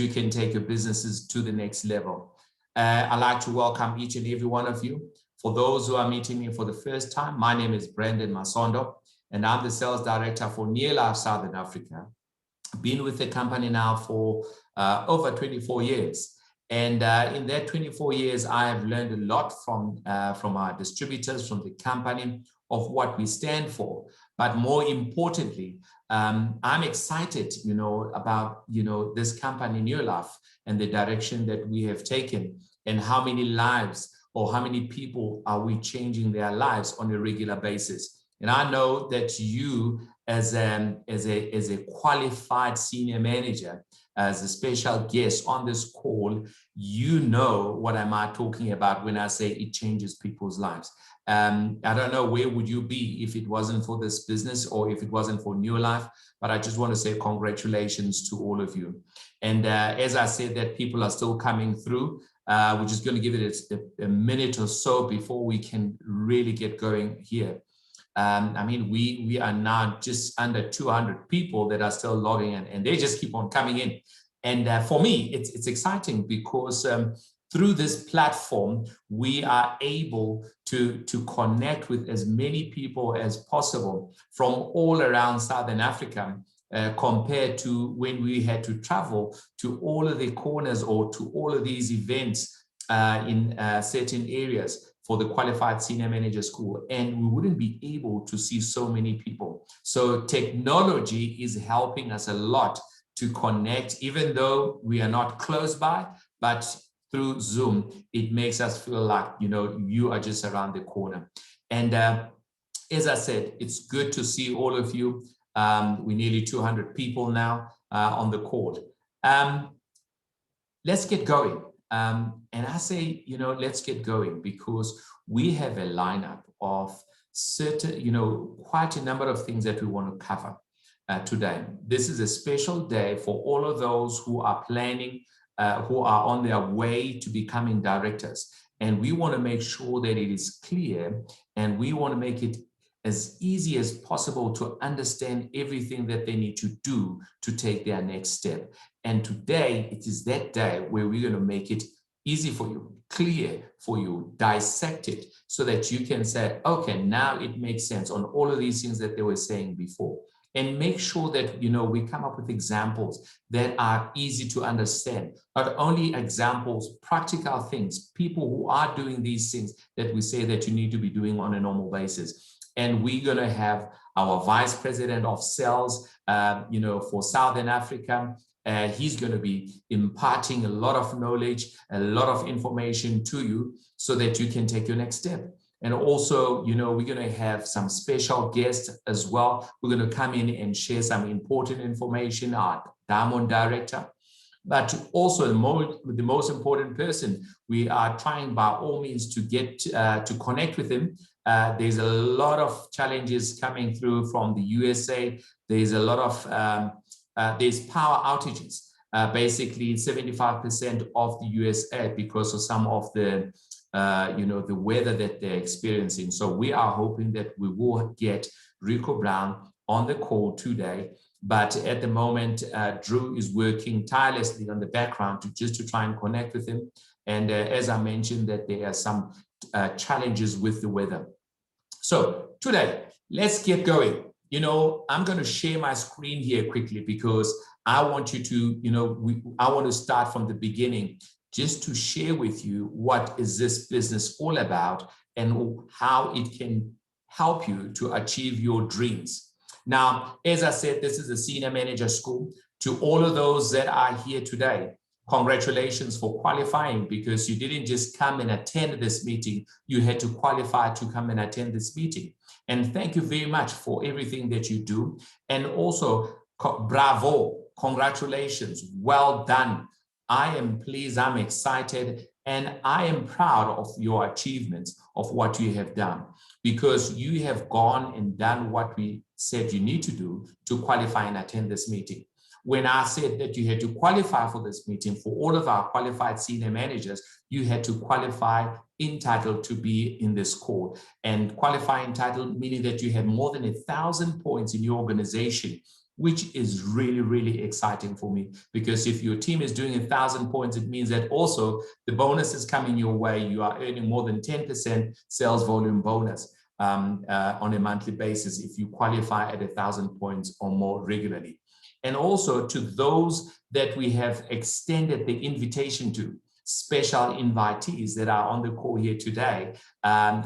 you can take your businesses to the next level. I'd like to welcome each and every one of you. For those who are meeting me for the first time, my name is Brendan Masondo, and I'm the sales director for Neolife Southern Africa. Been with the company now for over 24 years. And in that 24 years, I have learned a lot from our distributors, from the company, of what we stand for. But more importantly, I'm excited, about, this company, Neolife, and the direction that we have taken, and how many lives or how many people are we changing their lives on a regular basis. And I know that you, as a qualified senior manager, as a special guest on this call, you know what am I talking about when I say it changes people's lives. I don't know where would you be if it wasn't for this business or if it wasn't for Neolife, but I just want to say congratulations to all of you. And as I said, that people are still coming through. We're just going to give it a minute or so before we can really get going here. I mean, we are now just under 200 people that are still logging in, and they just keep on coming in. And for me, it's exciting because through this platform, we are able to connect with as many people as possible from all around Southern Africa, compared to when we had to travel to all of the corners or to all of these events in certain areas for the Qualified Senior Manager School, and we wouldn't be able to see so many people. So technology is helping us a lot to connect, even though we are not close by, but through Zoom, it makes us feel like, you are just around the corner. And as I said, it's good to see all of you. We're nearly 200 people now on the call. Let's get going. And I say, let's get going because we have a lineup of certain, quite a number of things that we want to cover today. This is a special day for all of those who are planning, who are on their way to becoming directors. And we want to make sure that it is clear, and we want to make it as easy as possible to understand everything that they need to do to take their next step. And today, it is that day where we're going to make it easy for you, clear for you, dissect it, so that you can say, okay, now it makes sense on all of these things that they were saying before. And make sure that, we come up with examples that are easy to understand. Not only examples, practical things, people who are doing these things that we say that you need to be doing on a normal basis. And we're going to have our Vice President of Sales, for Southern Africa. He's going to be imparting a lot of knowledge, a lot of information to you so that you can take your next step. And also, we're going to have some special guests as well. We're going to come in and share some important information, our Diamond Director. But also the most important person, we are trying by all means to get to connect with him. There's a lot of challenges coming through from the USA. There's a lot of, there's power outages, basically 75% of the USA because of some of the, the weather that they're experiencing. So we are hoping that we will get Rico Brown on the call today. But at the moment, Drew is working tirelessly on the background to try and connect with him. And as I mentioned, that there are some challenges with the weather. So today, let's get going. I'm going to share my screen here quickly because I want you to, I want to start from the beginning just to share with you what is this business all about and how it can help you to achieve your dreams. Now, as I said, this is a senior manager school. To all of those that are here today, congratulations for qualifying, because you didn't just come and attend this meeting, you had to qualify to come and attend this meeting. And thank you very much for everything that you do. And also, bravo, congratulations, well done. I am pleased, I'm excited, and I am proud of your achievements of what you have done, because you have gone and done what we said you need to do to qualify and attend this meeting. When I said that you had to qualify for this meeting, for all of our qualified senior managers, you had to qualify entitled to be in this call. And qualify entitled meaning that you had more than 1,000 points in your organization which is really, really exciting for me, because if your team is doing 1,000 points, it means that also the bonus is coming your way. You are earning more than 10% sales volume bonus on a monthly basis if you qualify at 1,000 points or more regularly. And also to those that we have extended the invitation to, special invitees that are on the call here today,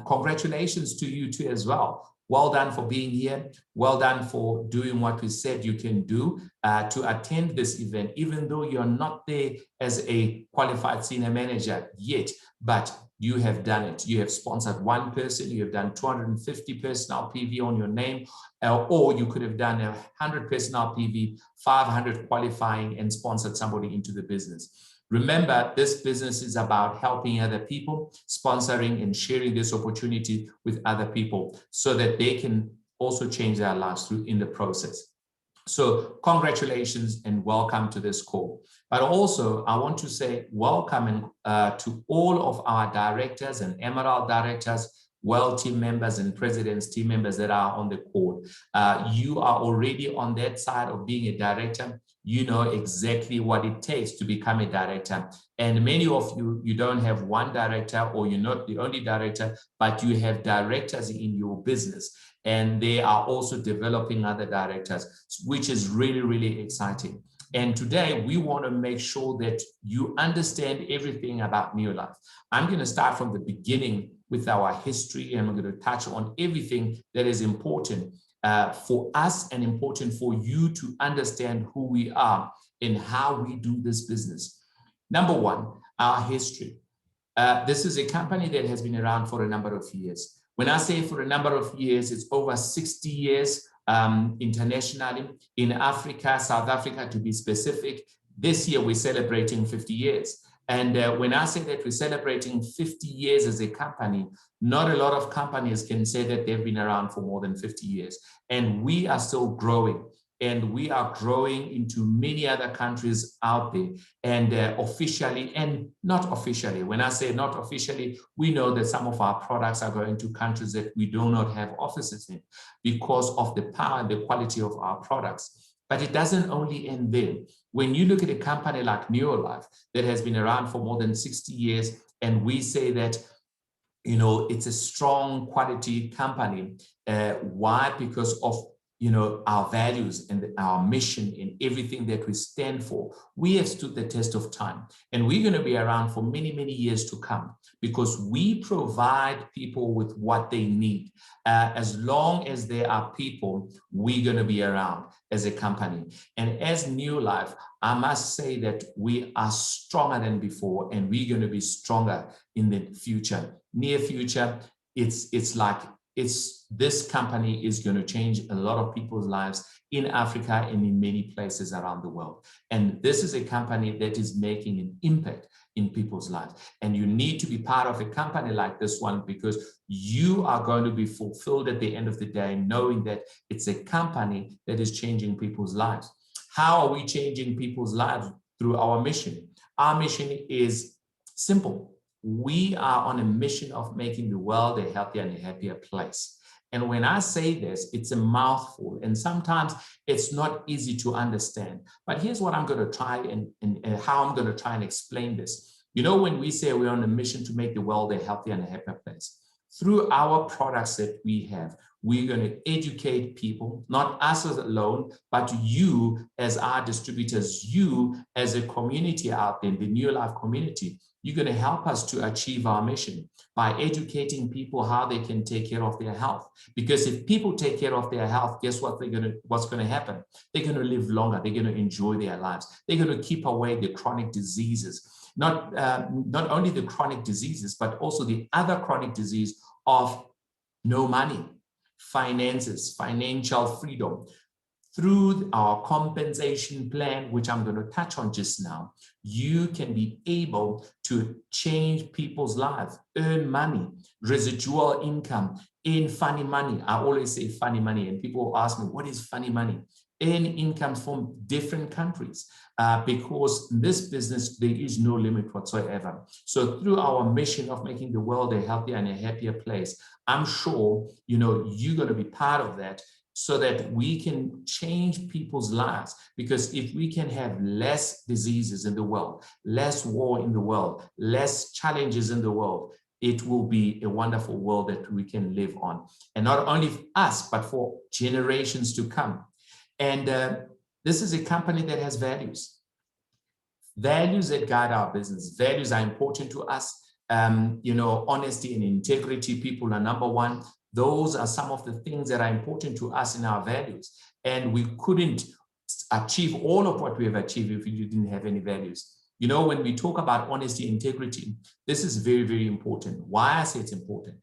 congratulations to you too as well. Well done for being here. Well done for doing what we said you can do to attend this event, even though you're not there as a qualified senior manager yet, but you have done it. You have sponsored one person, you have done 250 personal PV on your name, or you could have done 100 personal PV, 500 qualifying and sponsored somebody into the business. Remember, this business is about helping other people, sponsoring and sharing this opportunity with other people so that they can also change their lives in the process. So congratulations and welcome to this call. But also, I want to say welcome to all of our directors and Emerald directors, Well team members and President's team members that are on the call. You are already on that side of being a director. You know exactly what it takes to become a director. And many of you, you don't have one director, or you're not the only director, but you have directors in your business. And they are also developing other directors, which is really, really exciting. And today we want to make sure that you understand everything about Neolife. I'm going to start from the beginning with our history, and we're going to touch on everything that is important for us and important for you to understand who we are and how we do this business. Number one, our history. This is a company that has been around for a number of years. When I say for a number of years, it's over 60 years internationally. In Africa, South Africa to be specific, this year we're celebrating 50 years. And when I say that we're celebrating 50 years as a company, not a lot of companies can say that they've been around for more than 50 years. And we are still growing. And we are growing into many other countries out there, and officially and not officially. When I say not officially, we know that some of our products are going to countries that we do not have offices in because of the power and the quality of our products. But it doesn't only end there. When you look at a company like Neolife that has been around for more than 60 years, and we say that, you know, it's a strong quality company. Why? Because of our values and our mission and everything that we stand for. We have stood the test of time, and we're going to be around for many, many years to come because we provide people with what they need. As long as there are people, we're going to be around as a company. And as Neolife, I must say that we are stronger than before, and we're going to be stronger in the future. Near future, this company is going to change a lot of people's lives in Africa and in many places around the world. And this is a company that is making an impact in people's lives. And you need to be part of a company like this one because you are going to be fulfilled at the end of the day, knowing that it's a company that is changing people's lives. How are we changing people's lives? Through our mission. Our mission is simple. We are on a mission of making the world a healthier and a happier place. And when I say this, it's a mouthful, and sometimes it's not easy to understand. But here's what I'm going to try and how I'm going to try and explain this. You know, when we say we're on a mission to make the world a healthier and a happier place, through our products that we have, we're going to educate people, not us alone, but you as our distributors, you as a community out there, the Neolife community. You're going to help us to achieve our mission by educating people how they can take care of their health. Because if people take care of their health, guess what what's going to happen? They're going to live longer. They're going to enjoy their lives. They're going to keep away the chronic diseases. Not only the chronic diseases, but also the other chronic disease of no money, finances, financial freedom. Through our compensation plan, which I'm going to touch on just now, you can be able to change people's lives, earn money, residual income, earn funny money. I always say funny money, and people ask me, what is funny money? Earn income from different countries because in this business, there is no limit whatsoever. So through our mission of making the world a healthier and a happier place, I'm sure, you're going to be part of that. so that we can change people's lives. Because if we can have less diseases in the world, less war in the world, less challenges in the world, it will be a wonderful world that we can live on. And not only for us, but for generations to come. And this is a company that has values. Values that guide our business. Values are important to us. You know, honesty and integrity, people are number one. Those are some of the things that are important to us in our values. And we couldn't achieve all of what we have achieved if we didn't have any values. You know, when we talk about honesty and integrity, this is very, very important. Why I say it's important?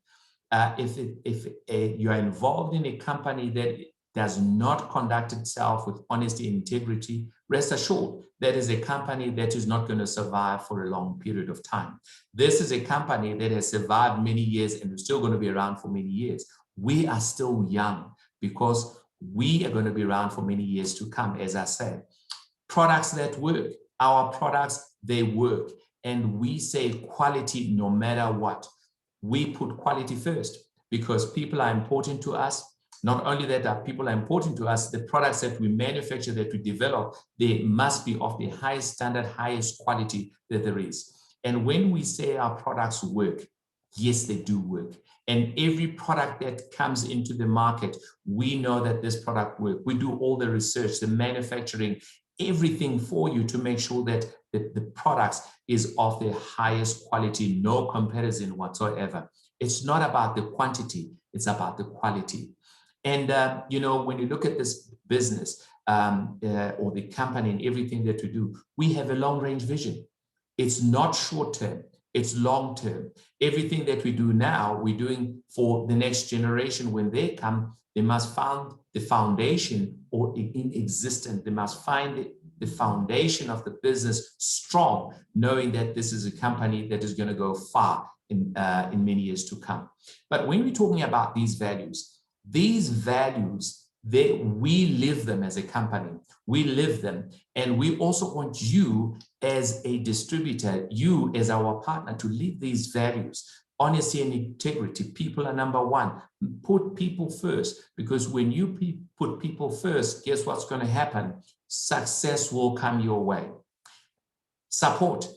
If you are involved in a company that does not conduct itself with honesty and integrity, rest assured that is a company that is not going to survive for a long period of time. This is a company that has survived many years and is still going to be around for many years. We are still young because we are going to be around for many years to come, as I said. Products that work, our products, they work. And we say quality no matter what. We put quality first because people are important to us. Not only that, people are important to us, the products that we manufacture, that we develop, they must be of the highest standard, highest quality that there is. And when we say our products work, yes, they do work. And every product that comes into the market, we know that this product works. We do all the research, the manufacturing, everything for you to make sure that the products is of the highest quality, no comparison whatsoever. It's not about the quantity, it's about the quality. And, you know, when you look at this business or the company and everything that we do, we have a long-range vision. It's not short-term, it's long-term. Everything that we do now, we're doing for the next generation. When they come, they must find the foundation or in existence. They must find the foundation of the business strong, knowing that this is a company that is going to go far in many years to come. But when we're talking about these values, we live them as a company. We live them. And we also want you as a distributor, you as our partner, to live these values. Honesty and integrity. People are number one. Put people first, because when you put people first, guess what's going to happen? Success will come your way. Support.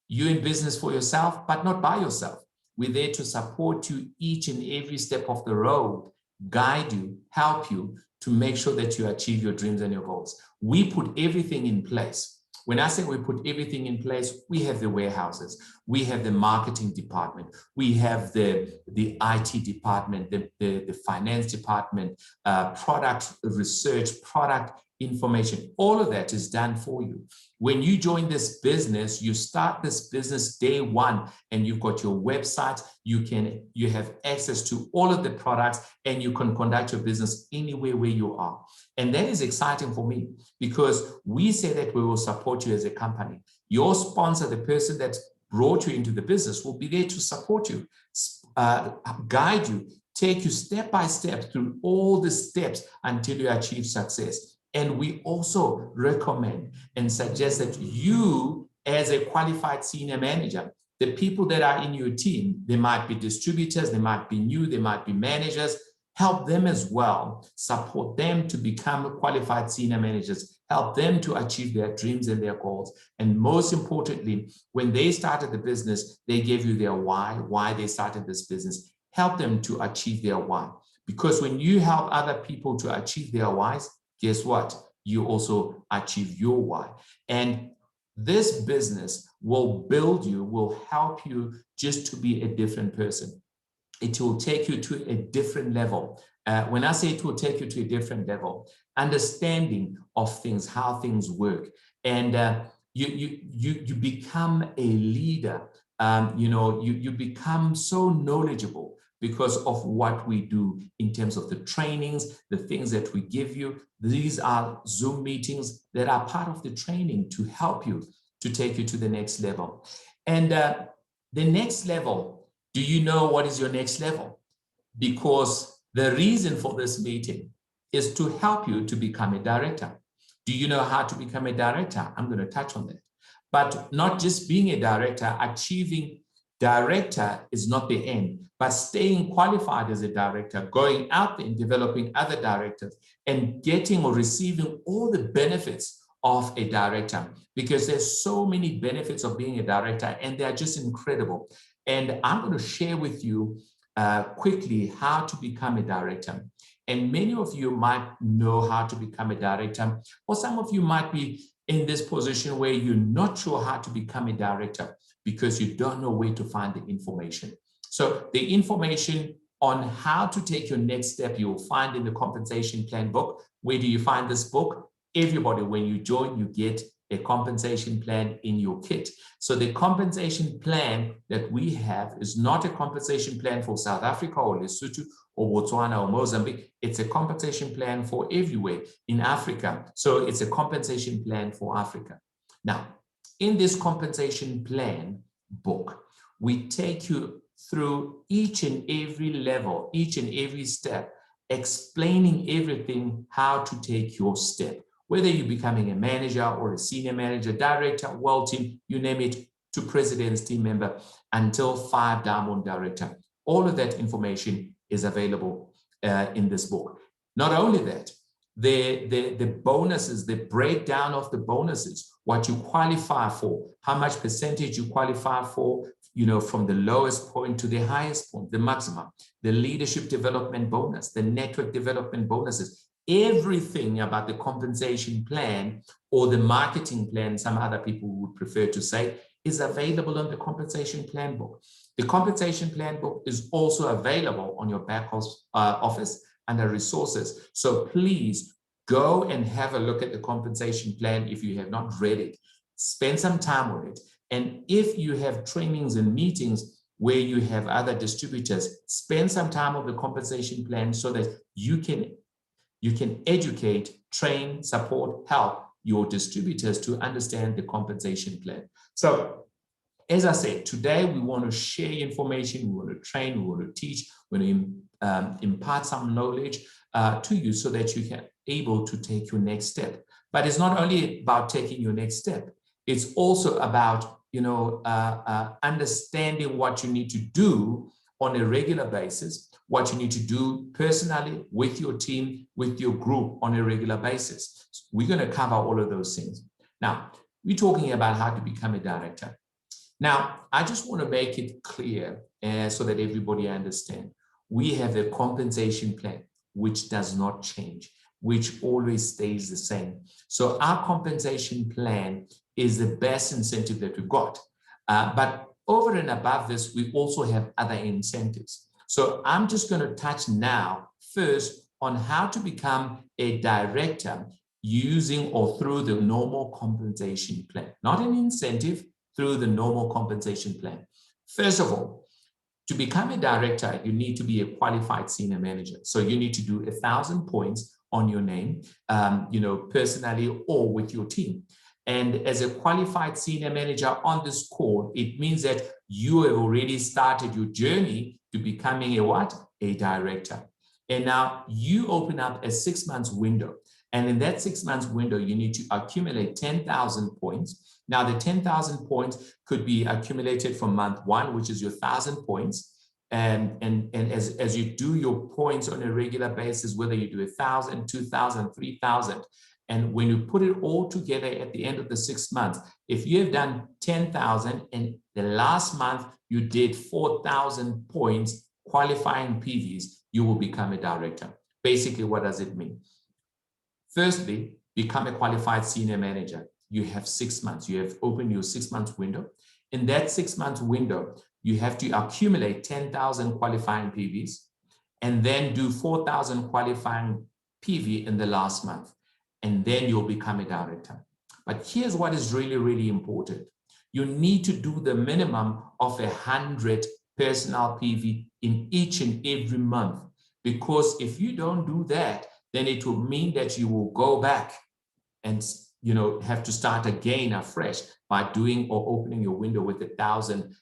You're in business for yourself, but not by yourself. We're there to support you each and every step of the road, guide you, help you to make sure that you achieve your dreams and your goals. We put everything in place. When I say we put everything in place, we have the warehouses, we have the marketing department, we have the IT department, the finance department, product research, product information. All of that is done for you. When you join this business, you start this business day one, and you've got your website, you have access to all of the products, and you can conduct your business anywhere where you are. And that is exciting for me, because we say that we will support you as a company. Your sponsor, the person that brought you into the business, will be there to support you, guide you, take you step by step through all the steps until you achieve success. And we also recommend and suggest that you, as a qualified senior manager, the people that are in your team, they might be distributors, they might be new, they might be managers, help them as well, support them to become qualified senior managers, help them to achieve their dreams and their goals. And most importantly, when they started the business, they gave you their why they started this business. Help them to achieve their why. Because when you help other people to achieve their whys, guess what? You also achieve your why. And this business will build you, will help you just to be a different person. It will take you to a different level. When I say it will take you to a different level, understanding of things, how things work, and you become a leader. You become so knowledgeable because of what we do in terms of the trainings, the things that we give you. These are Zoom meetings that are part of the training to help you, to take you to the next level. And the next level, do you know what is your next level? Because the reason for this meeting is to help you to become a director. Do you know how to become a director? I'm going to touch on that. But not just being a director, achieving director is not the end, but staying qualified as a director, going out there and developing other directors and getting or receiving all the benefits of a director, because there's so many benefits of being a director and they're just incredible. And I'm going to share with you quickly how to become a director. And many of you might know how to become a director, or some of you might be in this position where you're not sure how to become a director because you don't know where to find the information. So the information on how to take your next step, you'll find in the compensation plan book. Where do you find this book? Everybody, when you join, you get a compensation plan in your kit. So the compensation plan that we have is not a compensation plan for South Africa or Lesotho or Botswana or Mozambique. It's a compensation plan for everywhere in Africa. So it's a compensation plan for Africa. Now, in this compensation plan book, we take you through each and every level, each and every step, explaining everything, how to take your step. Whether you're becoming a manager or a senior manager, director, world team, you name it, to president's team member, until 5 diamond director. All of that information is available in this book. Not only that, the bonuses, the breakdown of the bonuses, what you qualify for, how much percentage you qualify for, you know, from the lowest point to the highest point, the maximum, the leadership development bonus, the network development bonuses, everything about the compensation plan or the marketing plan, some other people would prefer to say, is available on the compensation plan book. The compensation plan book is also available on your back office under resources. So please go and have a look at the compensation plan if you have not read it. Spend some time with it. And if you have trainings and meetings where you have other distributors, spend some time on the compensation plan so that you can educate, train, support, help your distributors to understand the compensation plan. So, as I said, today we want to share information, we want to train, we want to teach, we want to impart some knowledge to you so that you can able to take your next step. But it's not only about taking your next step, it's also about, you know, understanding what you need to do on a regular basis, what you need to do personally with your team, with your group on a regular basis. We're going to cover all of those things. Now, we're talking about how to become a director. Now, I just want to make it clear so that everybody understands. We have a compensation plan, which does not change, which always stays the same. So our compensation plan is the best incentive that we've got. But over and above this, we also have other incentives. So I'm just going to touch now first on how to become a director using or through the normal compensation plan, not an incentive, through the normal compensation plan. First of all, to become a director, you need to be a qualified senior manager. So you need to do 1,000 points on your name, you know, personally or with your team. And as a qualified senior manager on this call, it means that you have already started your journey to becoming a what? A director. And now you open up a 6 months window. And in that 6 months window, you need to accumulate 10,000 points. Now, the 10,000 points could be accumulated from month 1, which is your 1,000 points. And as you do your points on a regular basis, whether you do 1,000, 2,000, 3,000, and when you put it all together at the end of the 6 months, if you have done 10,000 and the last month you did 4,000 points qualifying PVs, you will become a director. Basically, what does it mean? Firstly, become a qualified senior manager. You have 6 months. You have opened your 6 month window. In that 6 month window, you have to accumulate 10,000 qualifying PVs and then do 4,000 qualifying PV in the last month. And then you'll become a director. But here's what is really, really important. You need to do the minimum of 100 personal PV in each and every month. Because if you don't do that, then it will mean that you will go back and, you know, have to start again afresh by doing or opening your window with 1,000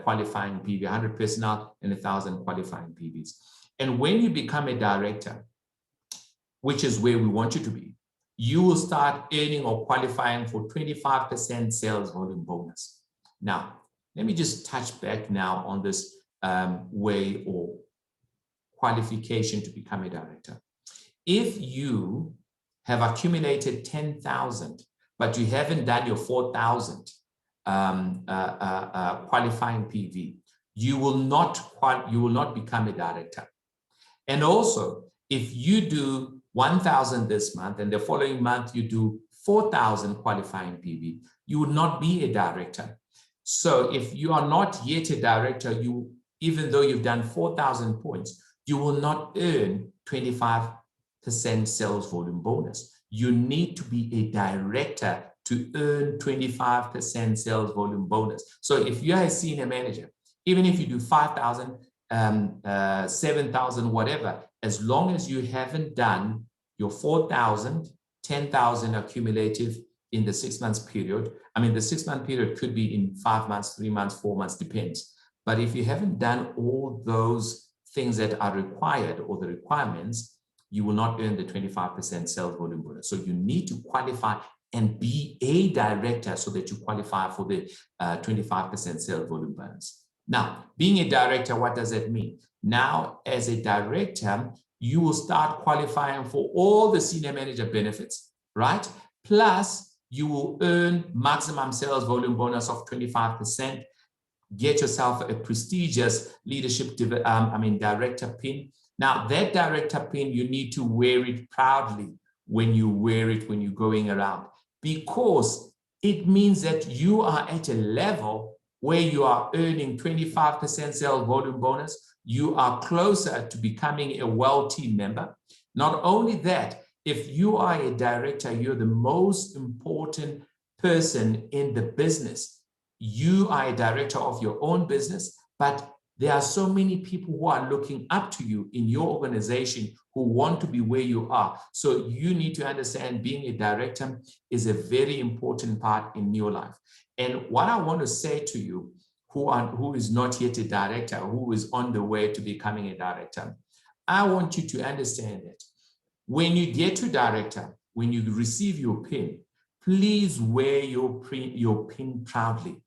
qualifying PV, 100 personnel and 1,000 qualifying PVs. And when you become a director, which is where we want you to be, you will start earning or qualifying for 25% sales volume bonus. Now, let me just touch back now on this way or qualification to become a director. If you have accumulated 10,000, but you haven't done your 4,000 qualifying PV, you will not become a director. And also, if you do 1,000 this month and the following month you do 4,000 qualifying PV, you would not be a director. So if you are not yet a director, even though you've done 4,000 points, you will not earn 25% sales volume bonus. You need to be a director to earn 25% sales volume bonus. So if you're a senior manager, even if you do 5,000, 7,000, whatever, as long as you haven't done your 4,000, 10,000 accumulative in the 6 months period, I mean, the 6 month period could be in 5 months, 3 months, 4 months, depends. But if you haven't done all those things that are required or the requirements, you will not earn the 25% sales volume bonus. So you need to qualify and be a director so that you qualify for the 25% sales volume bonus. Now, being a director, what does that mean? Now, as a director, you will start qualifying for all the senior manager benefits, right? Plus, you will earn maximum sales volume bonus of 25%. Get yourself a prestigious leadership, director pin. Now, that director pin, you need to wear it proudly when you wear it, when you're going around, because it means that you are at a level where you are earning 25% sales volume bonus. You are closer to becoming a WELL team member. Not only that, if you are a director, you're the most important person in the business. You are a director of your own business, but there are so many people who are looking up to you in your organization who want to be where you are. So you need to understand being a director is a very important part in your life. And what I want to say to you, who is not yet a director, who is on the way to becoming a director, I want you to understand that when you get to director, when you receive your pin, please wear your pin proudly.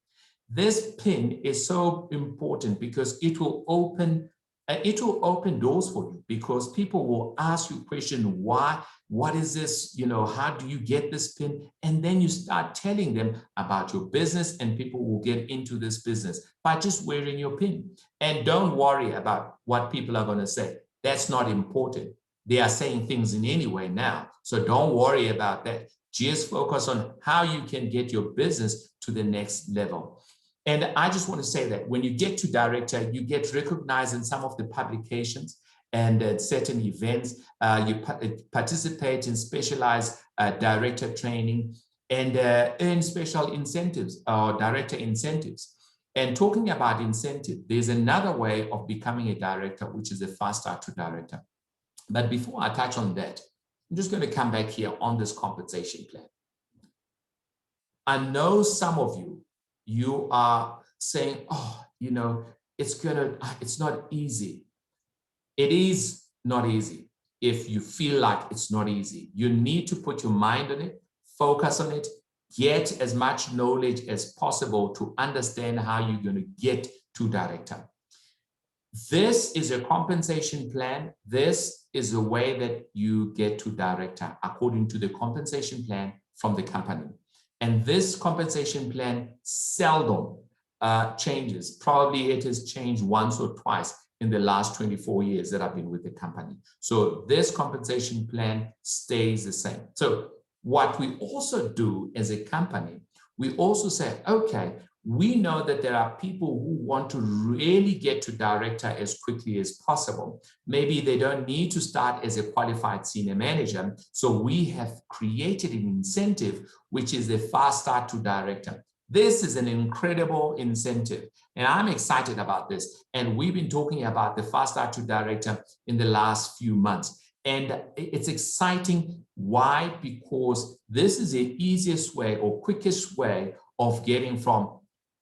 This pin is so important because it will open doors for you, because people will ask you questions. Why? What is this? How do you get this pin? And then you start telling them about your business, and people will get into this business by just wearing your pin. And don't worry about what people are going to say. That's not important. They are saying things in any way now. So don't worry about that. Just focus on how you can get your business to the next level. And I just want to say that when you get to director, you get recognized in some of the publications and at certain events. You participate in specialized director training and earn special incentives or director incentives. And talking about incentive, there's another way of becoming a director, which is a fast start to director. But before I touch on that, I'm just going to come back here on this compensation plan. I know some of you are saying, oh, it's not easy. It is not easy. If you feel like it's not easy, you need to put your mind on it, focus on it, get as much knowledge as possible to understand how you're going to get to director. This is a compensation plan. This is the way that you get to director according to the compensation plan from the company. And this compensation plan seldom changes. Probably it has changed once or twice in the last 24 years that I've been with the company. So this compensation plan stays the same. So what we also do as a company, we also say, okay, we know that there are people who want to really get to director as quickly as possible. Maybe they don't need to start as a qualified senior manager. So we have created an incentive, which is the fast start to director. This is an incredible incentive, and I'm excited about this. And we've been talking about the fast start to director in the last few months. And it's exciting. Why? Because this is the easiest way or quickest way of getting from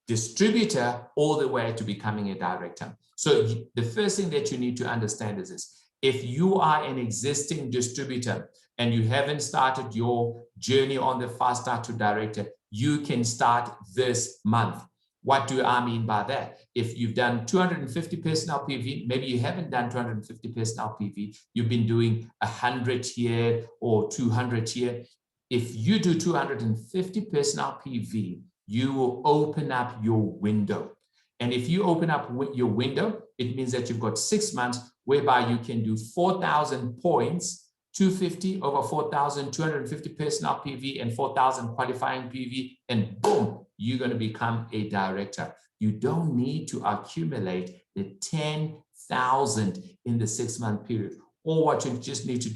distributor all the way to becoming a director. So the first thing that you need to understand is this. If you are an existing distributor and you haven't started your journey on the fast start to director, you can start this month. What do I mean by that? If you've done 250 personnel PV, maybe you haven't done 250 personnel PV, you've been doing 100 here or 200 here. If you do 250 personnel PV, you will open up your window. And if you open up your window, it means that you've got 6 months whereby you can do 4,000 points, 250 over 4,000, 250 personnel PV and 4,000 qualifying PV, and boom, you're going to become a director. You don't need to accumulate the 10,000 in the 6-month period. Or what you just need to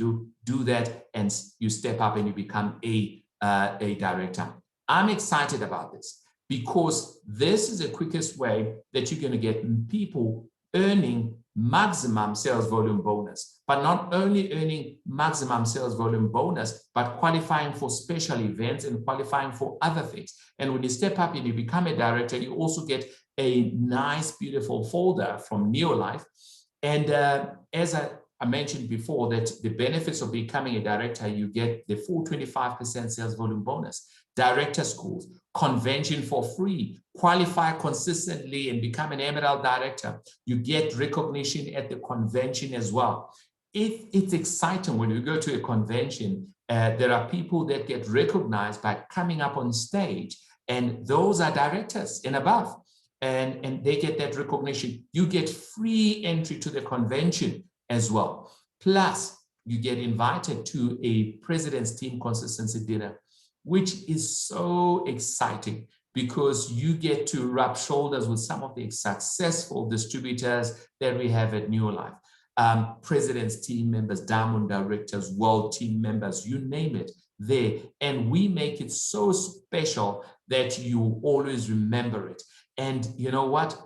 do that, and you step up and you become a director. I'm excited about this because this is the quickest way that you're going to get people earning maximum sales volume bonus, but not only earning maximum sales volume bonus, but qualifying for special events and qualifying for other things. And when you step up and you become a director, you also get a nice, beautiful folder from Neolife. And as I mentioned before, that the benefits of becoming a director, you get the full 25% sales volume bonus, director schools, convention for free, qualify consistently and become an Emerald director. You get recognition at the convention as well. It's exciting when you go to a convention. There are people that get recognized by coming up on stage, and those are directors and above, and they get that recognition. You get free entry to the convention as well. Plus, you get invited to a President's Team Consistency Dinner, which is so exciting because you get to rub shoulders with some of the successful distributors that we have at Neolife. President's team members, Diamond directors, world team members, you name it, there. And we make it so special that you always remember it. And you know what?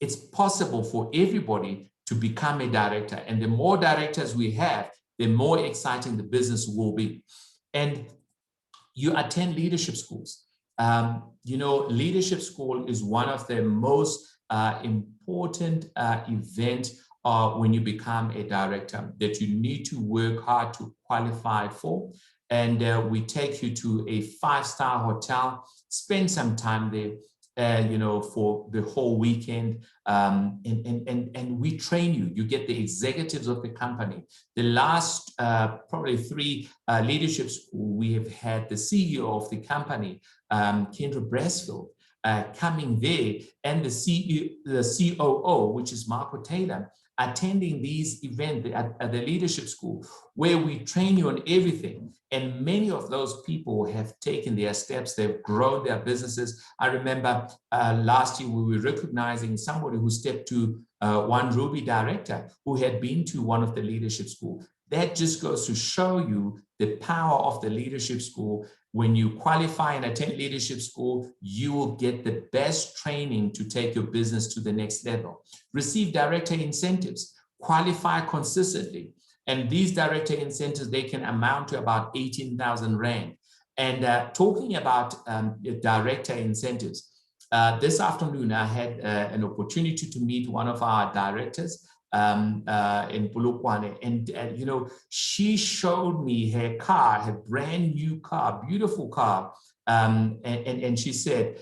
It's possible for everybody to become a director. And the more directors we have, the more exciting the business will be. And you attend leadership schools. You know, leadership school is one of the most important events when you become a director that you need to work hard to qualify for. And we take you to a 5-star hotel, spend some time there, you know, for the whole weekend, and we train you. You get the executives of the company. The last probably 3 leadership school, we have had the CEO of the company, Kendra Brassfield, coming there, and the COO, which is Marco Taylor, attending these events at the leadership school, where we train you on everything. And many of those people have taken their steps, they've grown their businesses. I remember last year we were recognizing somebody who stepped to one Ruby director who had been to one of the leadership school. That just goes to show you the power of the leadership school. When you qualify and attend leadership school, you will get the best training to take your business to the next level. Receive director incentives, qualify consistently. And these director incentives, they can amount to about 18,000 Rand. And talking about director incentives, this afternoon I had an opportunity to meet one of our directors in Polokwane, and you know, she showed me her car, her brand new car, beautiful car, and she said,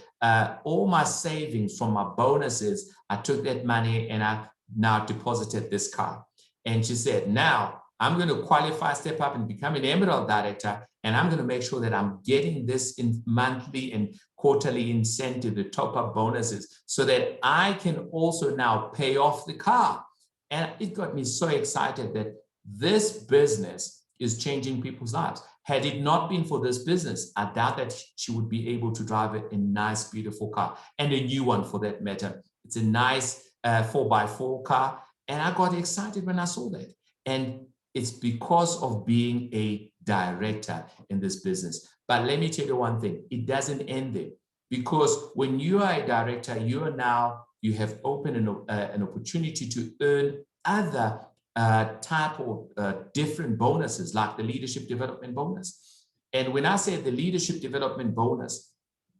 all my savings from my bonuses, I took that money and I now deposited this car. And she said, now I'm going to qualify, step up and become an Emerald director, and I'm going to make sure that I'm getting this in monthly and quarterly incentive, the top-up bonuses, so that I can also now pay off the car. And it got me so excited that this business is changing people's lives. Had it not been for this business, I doubt that she would be able to drive a nice, beautiful car, and a new one for that matter. It's a nice 4x4 car. And I got excited when I saw that. And it's because of being a director in this business. But let me tell you one thing, it doesn't end there. Because when you are a director, you have opened an opportunity to earn other type of different bonuses, like the leadership development bonus. And when I say the leadership development bonus,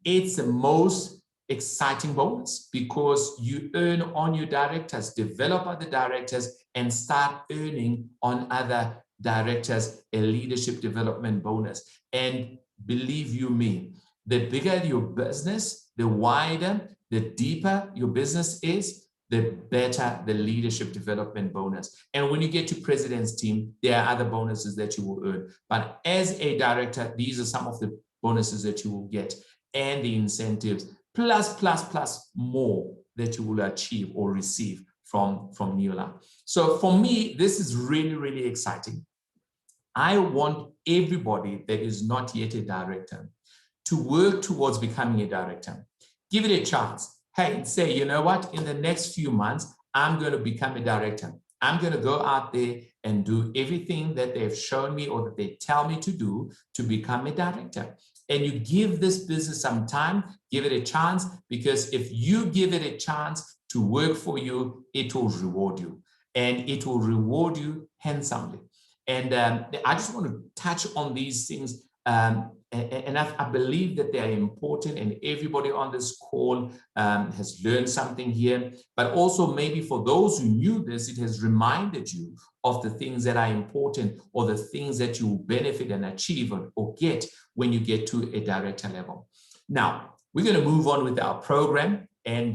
it's the most exciting bonus because you earn on your directors, develop other directors, and start earning on other directors a leadership development bonus. And believe you me, the bigger your business, the wider, the deeper your business is, the better the leadership development bonus. And when you get to president's team, there are other bonuses that you will earn. But as a director, these are some of the bonuses that you will get and the incentives, plus more that you will achieve or receive from Neolife. So for me, this is really, really exciting. I want everybody that is not yet a director to work towards becoming a director. Give it a chance. Hey, say, you know what, in the next few months, I'm going to become a director. I'm going to go out there and do everything that they've shown me or that they tell me to do to become a director. And you give this business some time, give it a chance, because if you give it a chance to work for you, it will reward you, and it will reward you handsomely. And I just want to touch on these things. And I believe that they are important, and everybody on this call has learned something here. But also maybe for those who knew this, it has reminded you of the things that are important, or the things that you will benefit and achieve or get when you get to a director level. Now, we're going to move on with our program, and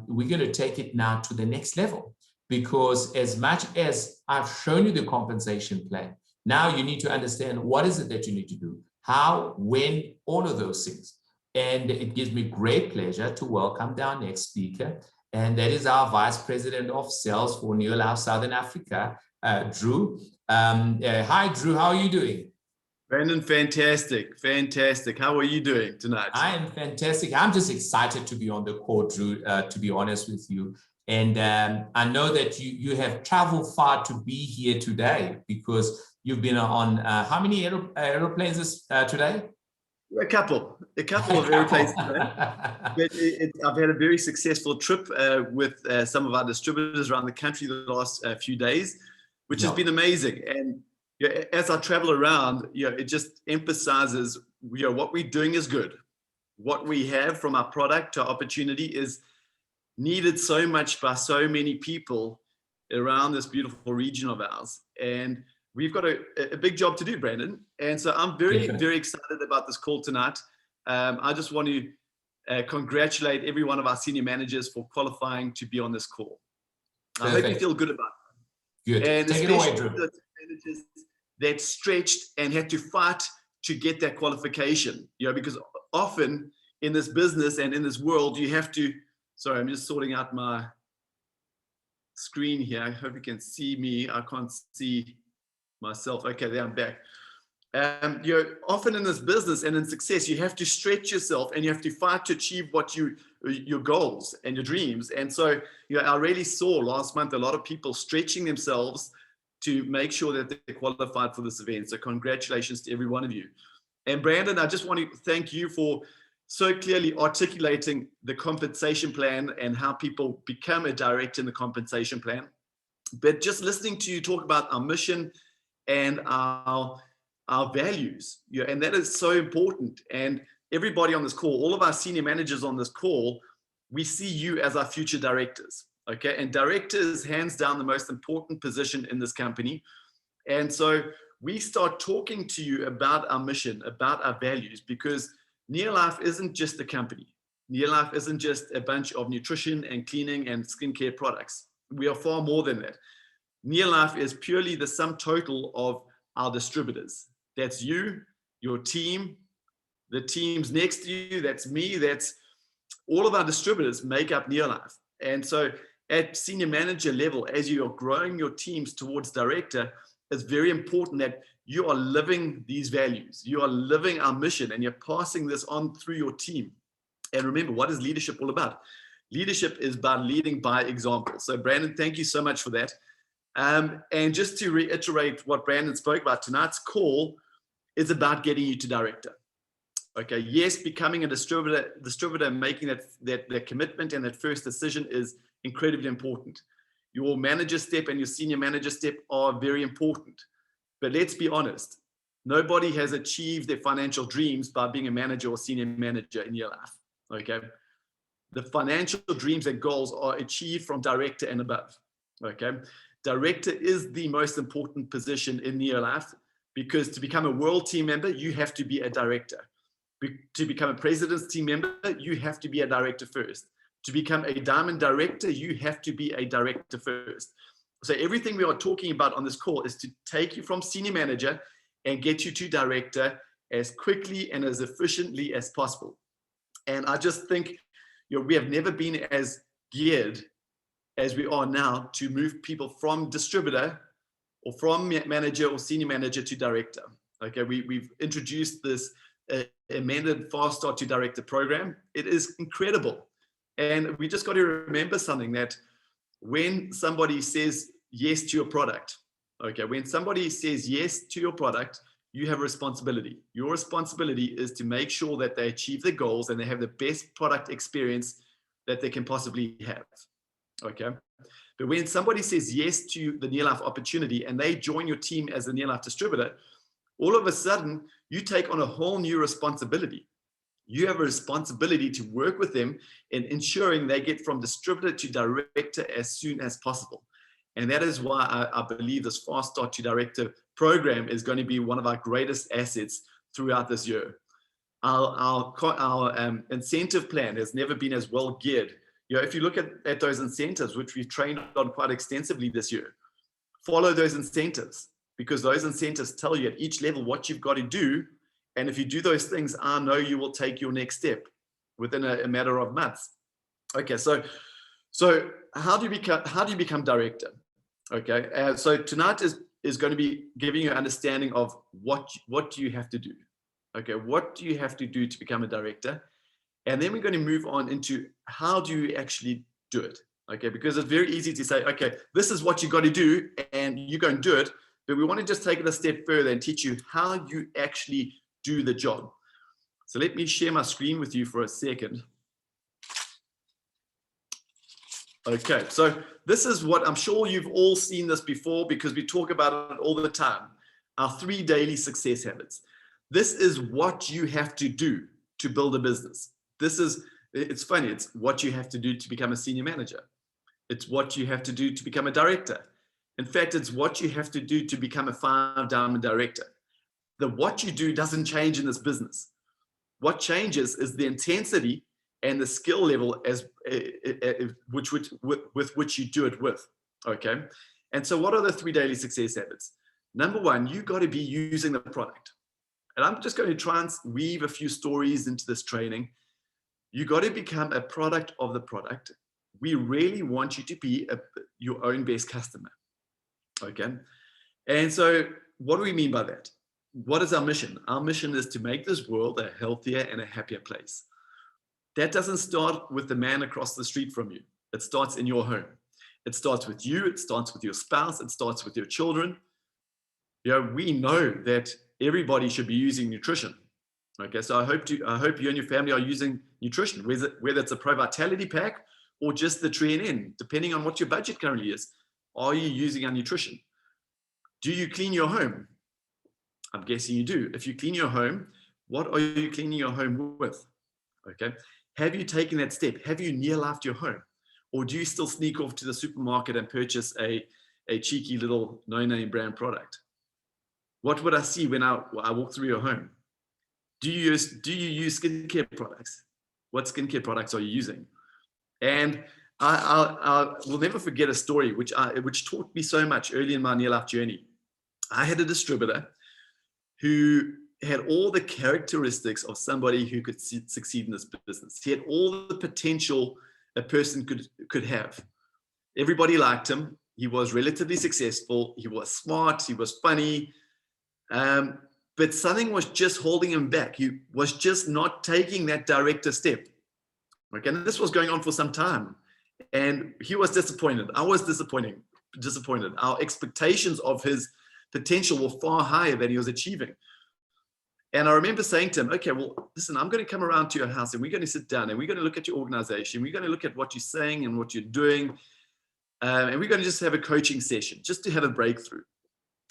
we're going to take it now to the next level. Because as much as I've shown you the compensation plan, now you need to understand what is it that you need to do, how, when, all of those things. And it gives me great pleasure to welcome our next speaker, and that is our Vice President of Sales for Neolife Southern Africa, Drew. Hi, Drew, how are you doing? Brandon, fantastic. How are you doing tonight? I am fantastic. I'm just excited to be on the call, Drew, to be honest with you. And I know that you have traveled far to be here today, because you've been on how many aeroplanes today? A couple of airplanes today. But I've had a very successful trip with some of our distributors around the country the last few days, which has been amazing. And as I travel around, it just emphasizes what we're doing is good. What we have from our product to our opportunity is needed so much by so many people around this beautiful region of ours. And we've got a big job to do, Brandon. And so I'm very, very excited about this call tonight. I just want to congratulate every one of our senior managers for qualifying to be on this call. I hope you feel good about it. Good. And take it away, Drew. The managers that stretched and had to fight to get that qualification, because often in this business and in this world, you have to. Sorry, I'm just sorting out my screen here. I hope you can see me. I can't see myself. Okay, there I'm back. Often in this business and in success, you have to stretch yourself and you have to fight to achieve what your goals and your dreams. And so, I really saw last month a lot of people stretching themselves to make sure that they're qualified for this event. So congratulations to every one of you. And Brandon, I just want to thank you for so clearly articulating the compensation plan and how people become a director in the compensation plan. But just listening to you talk about our mission and our values, and that is so important. And everybody on this call, all of our senior managers on this call, we see you as our future directors, okay? And director is hands down the most important position in this company. And so we start talking to you about our mission, about our values, because Neolife isn't just a company. Neolife isn't just a bunch of nutrition and cleaning and skincare products. We are far more than that. Neolife is purely the sum total of our distributors. That's you, your team, the teams next to you, that's me, that's all of our distributors make up Neolife. And so at senior manager level, as you are growing your teams towards director, it's very important that you are living these values. You are living our mission, and you're passing this on through your team. And remember, what is leadership all about? Leadership is about leading by example. So Brandon, thank you so much for that. And just to reiterate what Brandon spoke about, tonight's call is about getting you to director. Okay, yes, becoming a distributor and making that commitment and that first decision is incredibly important. Your manager step and your senior manager step are very important. But let's be honest, nobody has achieved their financial dreams by being a manager or senior manager in your life, okay? The financial dreams and goals are achieved from director and above, okay? Director is the most important position in Neolife, because to become a world team member, you have to be a director. To become a president's team member, you have to be a director first. to become a diamond director, you have to be a director first. So everything we are talking about on this call is to take you from senior manager and get you to director as quickly and as efficiently as possible. And I just think, we have never been as geared as we are now to move people from distributor or from manager or senior manager to director. Okay, we've introduced this amended Fast Start to Director program. It is incredible. And we just got to remember something, that when somebody says yes to your product, okay, when somebody says yes to your product, you have a responsibility. Your responsibility is to make sure that they achieve their goals and they have the best product experience that they can possibly have. Okay. But when somebody says yes to the Nearlife opportunity and they join your team as a Nearlife distributor, all of a sudden you take on a whole new responsibility. You have a responsibility to work with them in ensuring they get from distributor to director as soon as possible. And that is why I believe this Fast Start to Director program is going to be one of our greatest assets throughout this year. Our incentive plan has never been as well geared. If you look at those incentives, which we've trained on quite extensively this year, follow those incentives, because those incentives tell you at each level what you've got to do. And if you do those things, I know you will take your next step within a matter of months. Okay, so how do you become director? Okay, so tonight is going to be giving you an understanding of what do you have to do. Okay, what do you have to do to become a director? And then we're going to move on into how do you actually do it? Okay, because it's very easy to say, okay, this is what you got to do, and you go and do it. But we want to just take it a step further and teach you how you actually do the job. So let me share my screen with you for a second. Okay, so this is what I'm sure you've all seen this before, because we talk about it all the time. Our 3 daily success habits. This is what you have to do to build a business. It's funny, it's what you have to do to become a senior manager. It's what you have to do to become a director. In fact, it's what you have to do to become a 5-diamond director. What you do doesn't change in this business. What changes is the intensity and the skill level with which you do it with. Okay. And so what are the 3 daily success habits? Number 1, you got to be using the product. And I'm just going to try and weave a few stories into this training. You got to become a product of the product. We really want you to be your own best customer. Okay. And so what do we mean by that? What is our mission? Our mission is to make this world a healthier and a happier place. That doesn't start with the man across the street from you. It starts in your home. It starts with you. It starts with your spouse. It starts with your children. We know that everybody should be using nutrition. Okay, so I hope you and your family are using nutrition, whether it's a Pro Vitality pack or just the Tree NN, depending on what your budget currently is. Are you using our nutrition? Do you clean your home? I'm guessing you do. If you clean your home, what are you cleaning your home with? Okay. Have you taken that step? Have you near-lifed your home? Or do you still sneak off to the supermarket and purchase a cheeky little no-name brand product? What would I see when I walk through your home? Do you use skincare products? What skincare products are you using? And I will never forget a story which taught me so much early in my near-life journey. I had a distributor who had all the characteristics of somebody who could succeed in this business. He had all the potential a person could have. Everybody liked him. He was relatively successful. He was smart. He was funny. But something was just holding him back. He was just not taking that director step. Okay, and this was going on for some time. And he was disappointed. I was disappointed. Our expectations of his potential were far higher than he was achieving. And I remember saying to him, okay, well, listen, I'm going to come around to your house and we're going to sit down and we're going to look at your organization. We're going to look at what you're saying and what you're doing. And we're going to just have a coaching session just to have a breakthrough.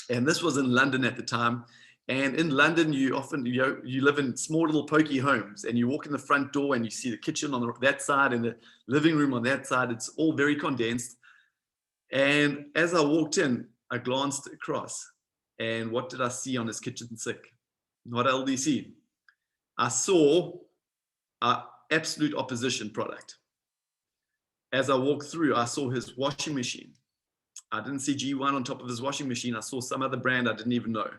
And this was in London at the time. And in London, you often, you live in small little pokey homes and you walk in the front door and you see the kitchen on that side and the living room on that side. It's all very condensed. And as I walked in, I glanced across and what did I see on his kitchen sink? Not LDC. I saw an absolute opposition product. as I walked through, I saw his washing machine. I didn't see G1 on top of his washing machine. I saw some other brand I didn't even know.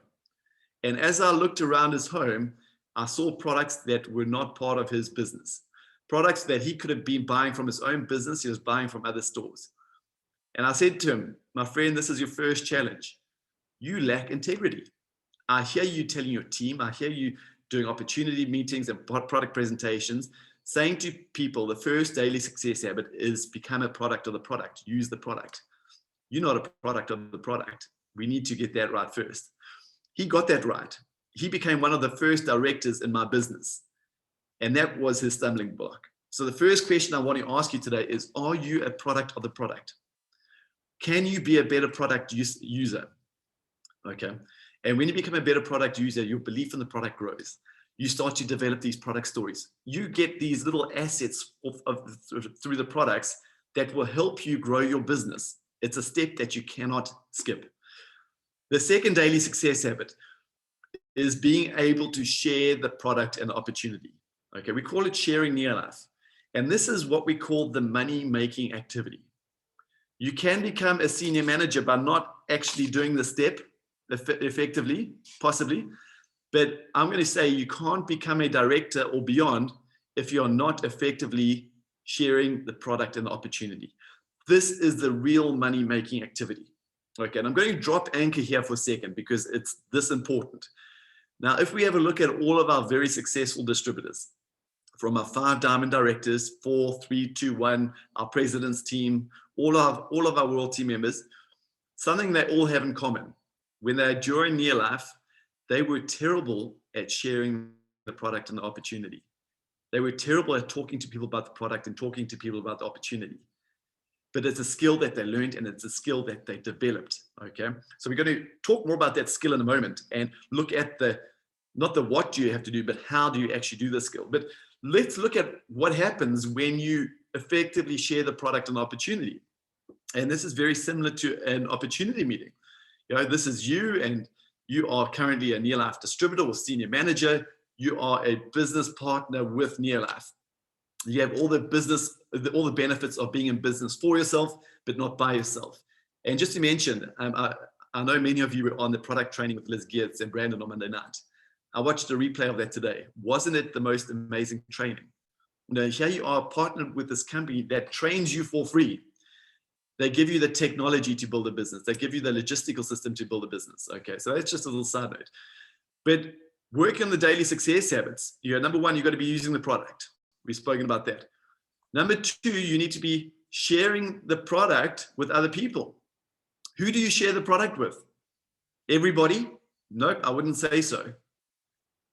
And as I looked around his home, I saw products that were not part of his business, products that he could have been buying from his own business. He was buying from other stores. And I said to him, my friend, this is your first challenge. You lack integrity. I hear you telling your team, I hear you doing opportunity meetings and product presentations, saying to people, the first daily success habit is become a product of the product, use the product. You're not a product of the product. We need to get that right first. He got that right. He became one of the first directors in my business. And that was his stumbling block. So the first question I want to ask you today is, are you a product of the product? Can you be a better product user? Okay. And when you become a better product user, your belief in the product grows. You start to develop these product stories. You get these little assets through the products that will help you grow your business. It's a step that you cannot skip. The second daily success habit is being able to share the product and the opportunity. Okay, we call it sharing near life. And this is what we call the money-making activity. You can become a senior manager by not actually doing the step effectively, possibly. But I'm going to say you can't become a director or beyond if you're not effectively sharing the product and the opportunity. This is the real money-making activity. Okay, and I'm going to drop anchor here for a second because it's this important. Now, if we have a look at all of our very successful distributors, from our 5 diamond directors, 4, 3, 2, 1, our president's team, all of our world team members, something they all have in common. When they're during near life, they were terrible at sharing the product and the opportunity. They were terrible at talking to people about the product and talking to people about the opportunity. But it's a skill that they learned and it's a skill that they developed, okay? So we're going to talk more about that skill in a moment and look at not the what do you have to do, but how do you actually do the skill. But let's look at what happens when you effectively share the product and opportunity. And this is very similar to an opportunity meeting. You know, this is you and you are currently a Near Life distributor or senior manager. You are a business partner with Near Life. You have all the benefits of being in business for yourself, but not by yourself. And just to mention, I know many of you were on the product training with Liz Geertz and Brandon on Monday night. I watched a replay of that today. Wasn't it the most amazing training? You know, here you are partnered with this company that trains you for free. They give you the technology to build a business. They give you the logistical system to build a business. Okay, so that's just a little side note. But work on the daily success habits. Number one, you've got to be using the product. We've spoken about that. Number two, you need to be sharing the product with other people. Who do you share the product with? Everybody? Nope, I wouldn't say so.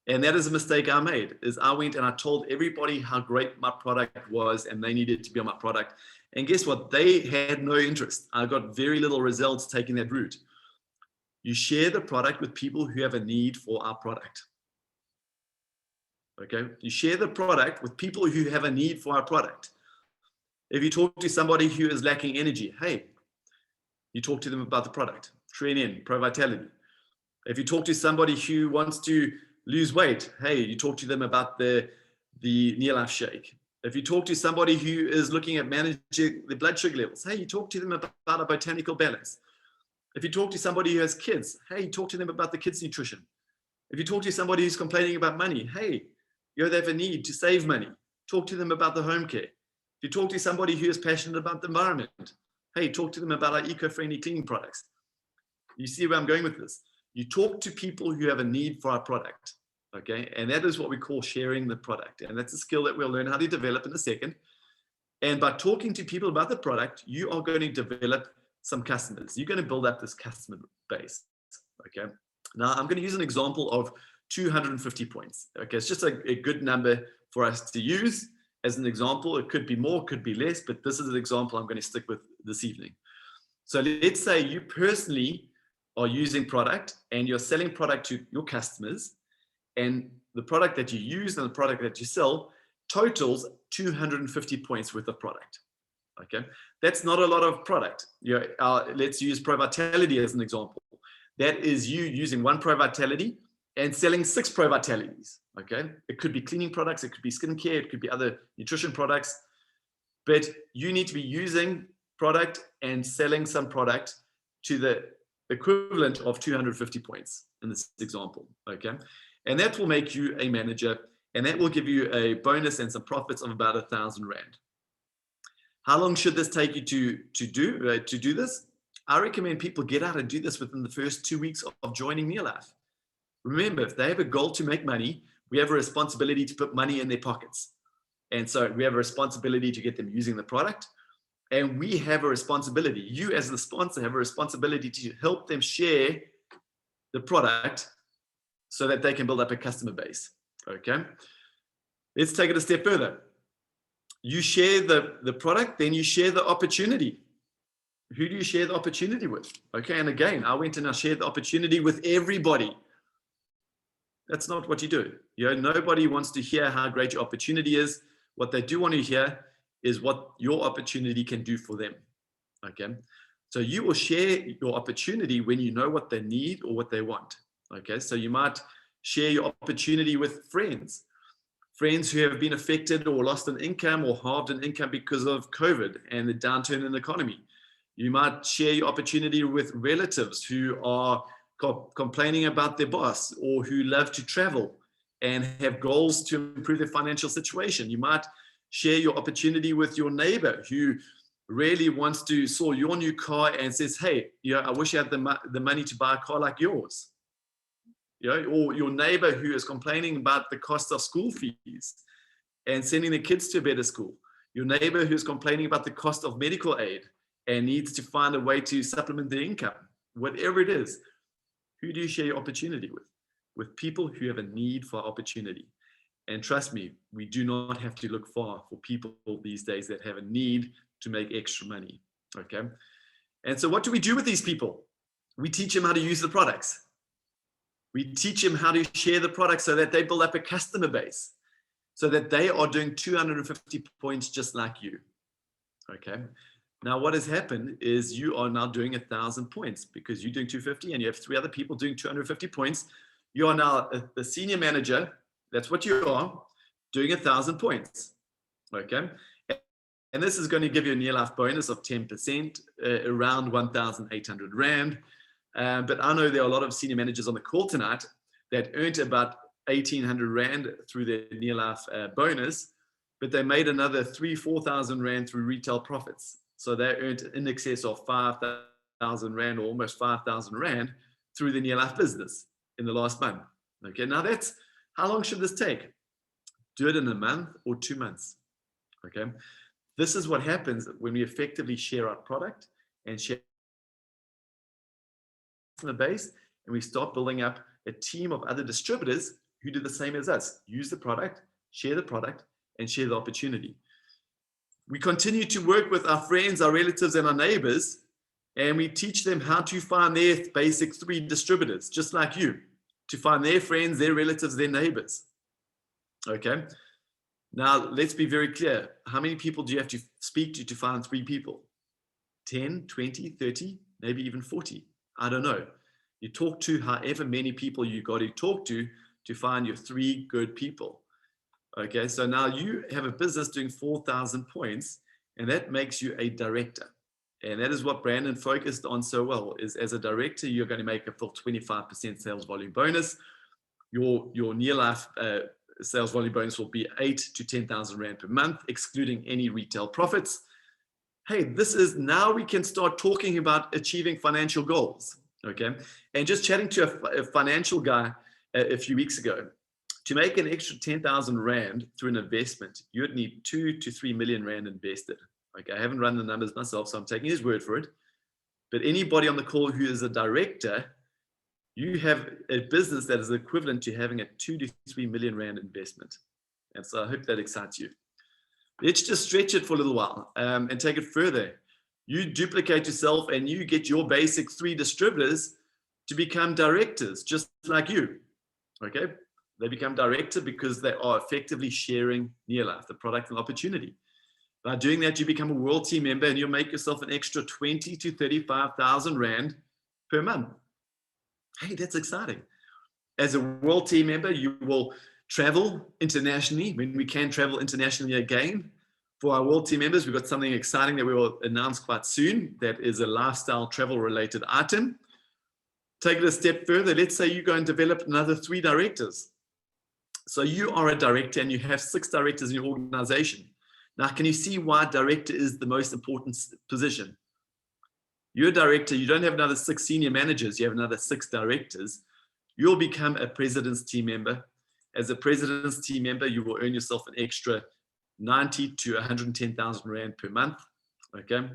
And that is a mistake I made, is I went and I told everybody how great my product was and they needed to be on my product. And guess what? They had no interest. I got very little results taking that route. You share the product with people who have a need for our product. Okay? You share the product with people who have a need for our product. If you talk to somebody who is lacking energy, hey, you talk to them about the product. Train in, Pro Vitality. If you talk to somebody who wants to lose weight, hey, you talk to them about the Near Life Shake. If you talk to somebody who is looking at managing the blood sugar levels, hey, you talk to them about a botanical balance. If you talk to somebody who has kids, hey, you talk to them about the kids' nutrition. If you talk to somebody who's complaining about money, hey, they have a need to save money. Talk to them about the home care. If you talk to somebody who is passionate about the environment, hey, talk to them about our eco-friendly cleaning products. You see where I'm going with this? You talk to people who have a need for our product, okay? And that is what we call sharing the product. And that's a skill that we'll learn how to develop in a second. And by talking to people about the product, you are going to develop some customers. You're going to build up this customer base, okay? Now, I'm going to use an example of 250 points. Okay, it's just a good number for us to use as an example. It could be more, could be less, but this is an example I'm going to stick with this evening. So let's say you personally are using product and you're selling product to your customers, and the product that you use and the product that you sell totals 250 points worth of product. Okay, that's not a lot of product. Let's use Pro Vitality as an example. That is you using one Pro Vitality and selling 6 Pro Vitalities, okay? It could be cleaning products, it could be skincare, it could be other nutrition products. but you need to be using product and selling some product to the equivalent of 250 points in this example, okay? And that will make you a manager, and that will give you a bonus and some profits of about 1,000 Rand. How long should this take you to do this? I recommend people get out and do this within the first 2 weeks of joining Nearlife. Remember, if they have a goal to make money, we have a responsibility to put money in their pockets. And so we have a responsibility to get them using the product. And we have a responsibility, you as the sponsor have a responsibility to help them share the product so that they can build up a customer base, okay? Let's take it a step further. You share the product, then you share the opportunity. Who do you share the opportunity with? Okay, and again, I went and I shared the opportunity with everybody. That's not what you do. You know, nobody wants to hear how great your opportunity is. What they do want to hear is what your opportunity can do for them, okay? So you will share your opportunity when you know what they need or what they want, okay? So you might share your opportunity with friends who have been affected or lost an income or halved an income because of COVID and the downturn in the economy. You might share your opportunity with relatives who are complaining about their boss or who love to travel and have goals to improve their financial situation. You might share your opportunity with your neighbor who really wants to saw your new car and says, hey, you know, I wish I had the money to buy a car like yours. You know, or your neighbor who is complaining about the cost of school fees and sending the kids to a better school. Your neighbor who's complaining about the cost of medical aid and needs to find a way to supplement their income. Whatever it is, who do you share your opportunity with? With people who have a need for opportunity. And trust me, we do not have to look far for people these days that have a need to make extra money, okay? And so what do we do with these people? We teach them how to use the products. We teach them how to share the product so that they build up a customer base, so that they are doing 250 points just like you, okay? Now, what has happened is you are now doing 1,000 points because you're doing 250 and you have 3 other people doing 250 points. You are now the senior manager. That's what you are, doing 1,000 points, okay? And this is going to give you a Nearlife bonus of 10%, around 1,800 Rand. But I know there are a lot of senior managers on the call tonight that earned about 1,800 Rand through their Nearlife bonus, but they made another 4,000 Rand through retail profits. So they earned in excess of 5,000 Rand or almost 5,000 Rand through the Nearlife business in the last month. Okay, now that's, how long should this take? Do it in a month or 2 months, okay? This is what happens when we effectively share our product and share the base, and we start building up a team of other distributors who do the same as us. Use the product, and share the opportunity. We continue to work with our friends, our relatives, and our neighbors, and we teach them how to find their basic 3 distributors, just like you, to find their friends, their relatives, their neighbors. Okay? Now, let's be very clear. How many people do you have to speak to find 3 people? 10, 20, 30, maybe even 40. I don't know. You talk to however many people you got to talk to find your 3 good people. Okay, so now you have a business doing 4,000 points, and that makes you a director. And that is what Brandon focused on so well, is as a director, you're going to make a full 25% sales volume bonus. Your Nearlife sales volume bonus will be 8,000 to 10,000 Rand per month, excluding any retail profits. Hey, this is, now we can start talking about achieving financial goals, okay? And just chatting to a financial guy a few weeks ago, to make an extra 10,000 Rand through an investment, you would need 2 to 3 million Rand invested. Okay, I haven't run the numbers myself, so I'm taking his word for it. But anybody on the call who is a director, you have a business that is equivalent to having a 2 to 3 million Rand investment. And so I hope that excites you. Let's just stretch it for a little while and take it further. You duplicate yourself and you get your basic 3 distributors to become directors, just like you, okay? They become director because they are effectively sharing Nearlife, the product and opportunity. By doing that, you become a world team member and you'll make yourself an extra 20 to 35,000 Rand per month. Hey, that's exciting. As a world team member, you will travel internationally when we can travel internationally again. For our World team members, we've got something exciting that we will announce quite soon. That is a lifestyle travel related item. Take it a step further. Let's say you go and develop another 3 directors. So you are a director and you have 6 directors in your organization. Now, can you see why director is the most important position? You're a director, you don't have another 6 senior managers, you have another 6 directors. You'll become a president's team member. As a president's team member, you will earn yourself an extra 90 to 110,000 Rand per month. Okay.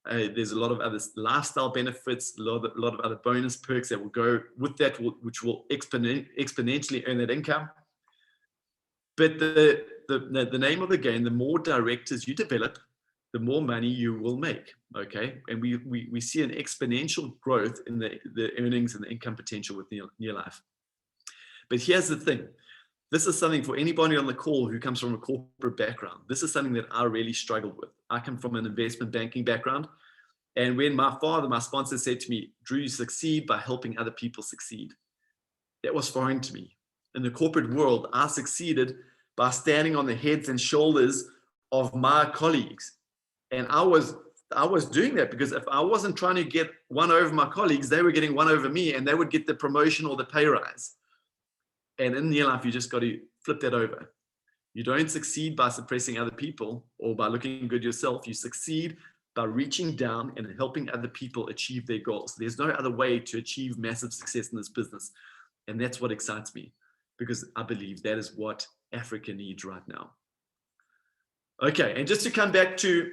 There's a lot of other lifestyle benefits, a lot of other bonus perks that will go with that, which will exponentially earn that income. But the name of the game, the more directors you develop, the more money you will make. Okay. And we see an exponential growth in the earnings and the income potential with Nearlife. But here's the thing. This is something for anybody on the call who comes from a corporate background. This is something that I really struggled with. I come from an investment banking background. And when my father, my sponsor, said to me, Drew, you succeed by helping other people succeed, that was foreign to me. In the corporate world, I succeeded by standing on the heads and shoulders of my colleagues. And I was doing that because if I wasn't trying to get one over my colleagues, they were getting one over me, and they would get the promotion or the pay rise. And in Nearlife, you just got to flip that over. You don't succeed by suppressing other people or by looking good yourself. You succeed by reaching down and helping other people achieve their goals. There's no other way to achieve massive success in this business. And that's what excites me, because I believe that is what Africa needs right now. Okay, and just to come back to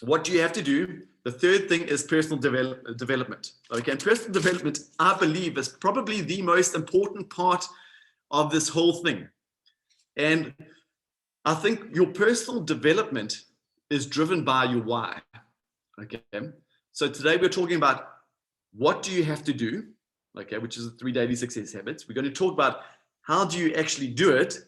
what do you have to do, the third thing is personal development. Okay, and personal development, I believe, is probably the most important part of this whole thing. And I think your personal development is driven by your why. Okay, so today we're talking about what do you have to do, okay, which is the 3 daily success habits. We're going to talk about how do you actually do it.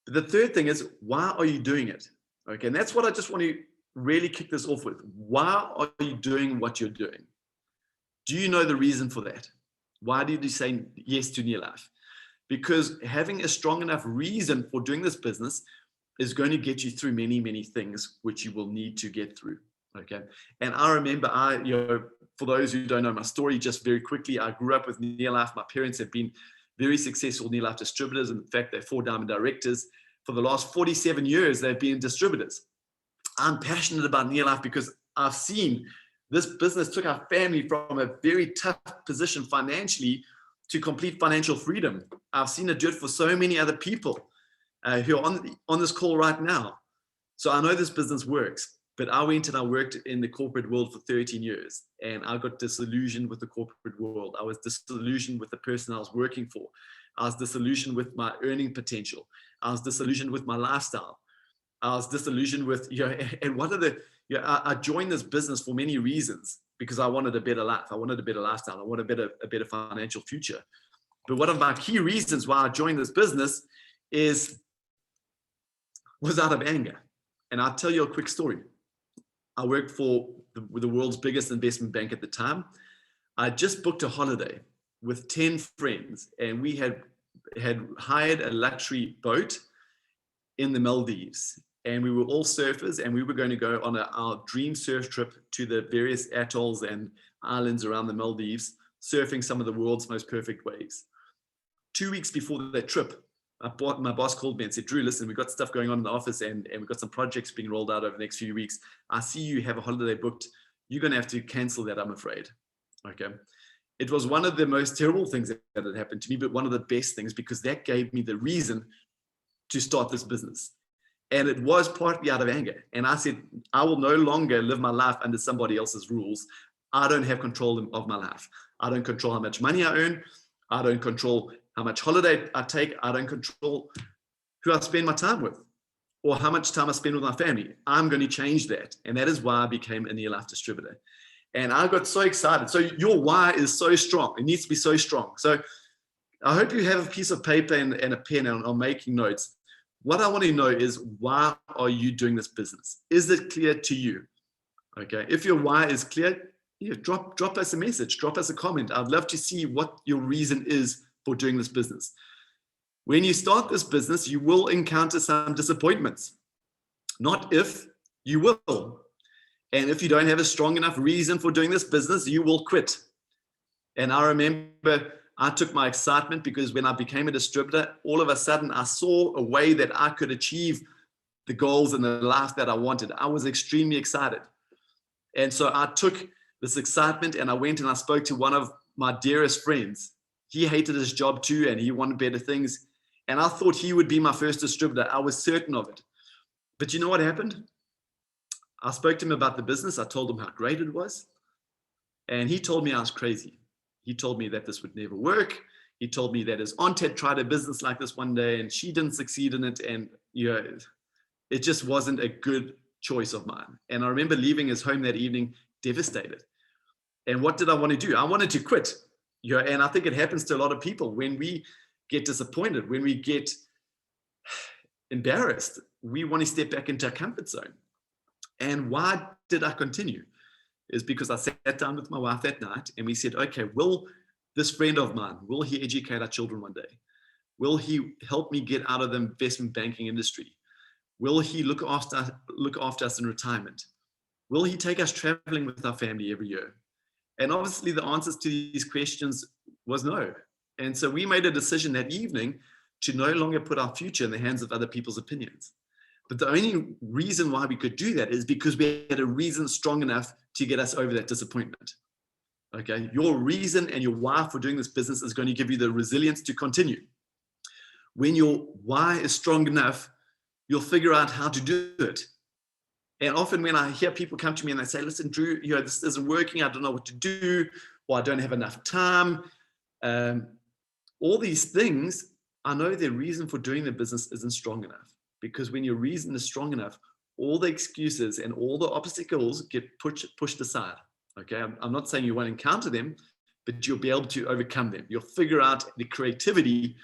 But the third thing is, why are you doing it? Okay, and that's what I just want to really kick this off with. Why are you doing what you're doing? Do you know the reason for that? Why did you say yes to Nearlife? Because having a strong enough reason for doing this business is going to get you through many, many things which you will need to get through. Okay. And I remember, for those who don't know my story, just very quickly, I grew up with Nearlife. My parents have been very successful Nearlife distributors. In fact, they're 4 diamond directors. For the last 47 years, they've been distributors. I'm passionate about Nearlife because I've seen this business took our family from a very tough position financially to complete financial freedom. I've seen it do it for so many other people who are on this call right now. So I know this business works, but I went and I worked in the corporate world for 13 years, and I got disillusioned with the corporate world. I was disillusioned with the person I was working for. I was disillusioned with my earning potential. I was disillusioned with my lifestyle. I was disillusioned with, and one of the, I joined this business for many reasons, because I wanted a better life. I wanted a better lifestyle. I wanted a better financial future. But one of my key reasons why I joined this business was out of anger. And I'll tell you a quick story. I worked for the world's biggest investment bank at the time. I just booked a holiday with 10 friends, and we had hired a luxury boat in the Maldives. And we were all surfers, and we were going to go on our dream surf trip to the various atolls and islands around the Maldives, surfing some of the world's most perfect waves. 2 weeks before that trip, my boss called me and said, Drew, listen, we've got stuff going on in the office, and we've got some projects being rolled out over the next few weeks. I see you have a holiday booked. You're going to have to cancel that, I'm afraid. Okay. It was one of the most terrible things that had happened to me, but one of the best things, because that gave me the reason to start this business. And it was partly out of anger. And I said, I will no longer live my life under somebody else's rules. I don't have control of my life. I don't control how much money I earn. I don't control how much holiday I take. I don't control who I spend my time with or how much time I spend with my family. I'm going to change that. And that is why I became a Nearlife distributor. And I got so excited. So your why is so strong. It needs to be so strong. So I hope you have a piece of paper and a pen and are making notes. What I want to know is, why are you doing this business? Is it clear to you? Okay. If your why is clear, drop us a message, drop us a comment. I'd love to see what your reason is for doing this business. When you start this business, you will encounter some disappointments. not if, you will. And if you don't have a strong enough reason for doing this business, you will quit. And I remember I took my excitement because when I became a distributor, all of a sudden I saw a way that I could achieve the goals and the life that I wanted. I was extremely excited. And so I took this excitement and I went and I spoke to one of my dearest friends. He hated his job too, and he wanted better things. And I thought he would be my first distributor. I was certain of it. But you know what happened? I spoke to him about the business. I told him how great it was. And he told me I was crazy. He told me that this would never work. He told me that his aunt had tried a business like this one day and she didn't succeed in it. And it just wasn't a good choice of mine. And I remember leaving his home that evening devastated. And what did I want to do? I wanted to quit. And I think it happens to a lot of people when we get disappointed, when we get embarrassed, we want to step back into our comfort zone. And why did I continue? Is because I sat down with my wife that night and we said, okay, will this friend of mine, will he educate our children one day? Will he help me get out of the investment banking industry? Will he look after us in retirement? Will he take us traveling with our family every year? And obviously the answers to these questions was no. And so we made a decision that evening to no longer put our future in the hands of other people's opinions. But the only reason why we could do that is because we had a reason strong enough to get us over that disappointment. Okay, your reason and your why for doing this business is going to give you the resilience to continue. When your why is strong enough, you'll figure out how to do it. And often when I hear people come to me and they say, listen, Drew, this isn't working. I don't know what to do, or I don't have enough time. All these things, I know the reason for doing the business isn't strong enough, because when your reason is strong enough, all the excuses and all the obstacles get pushed aside. Okay, I'm not saying you won't encounter them, but you'll be able to overcome them. You'll figure out the creativity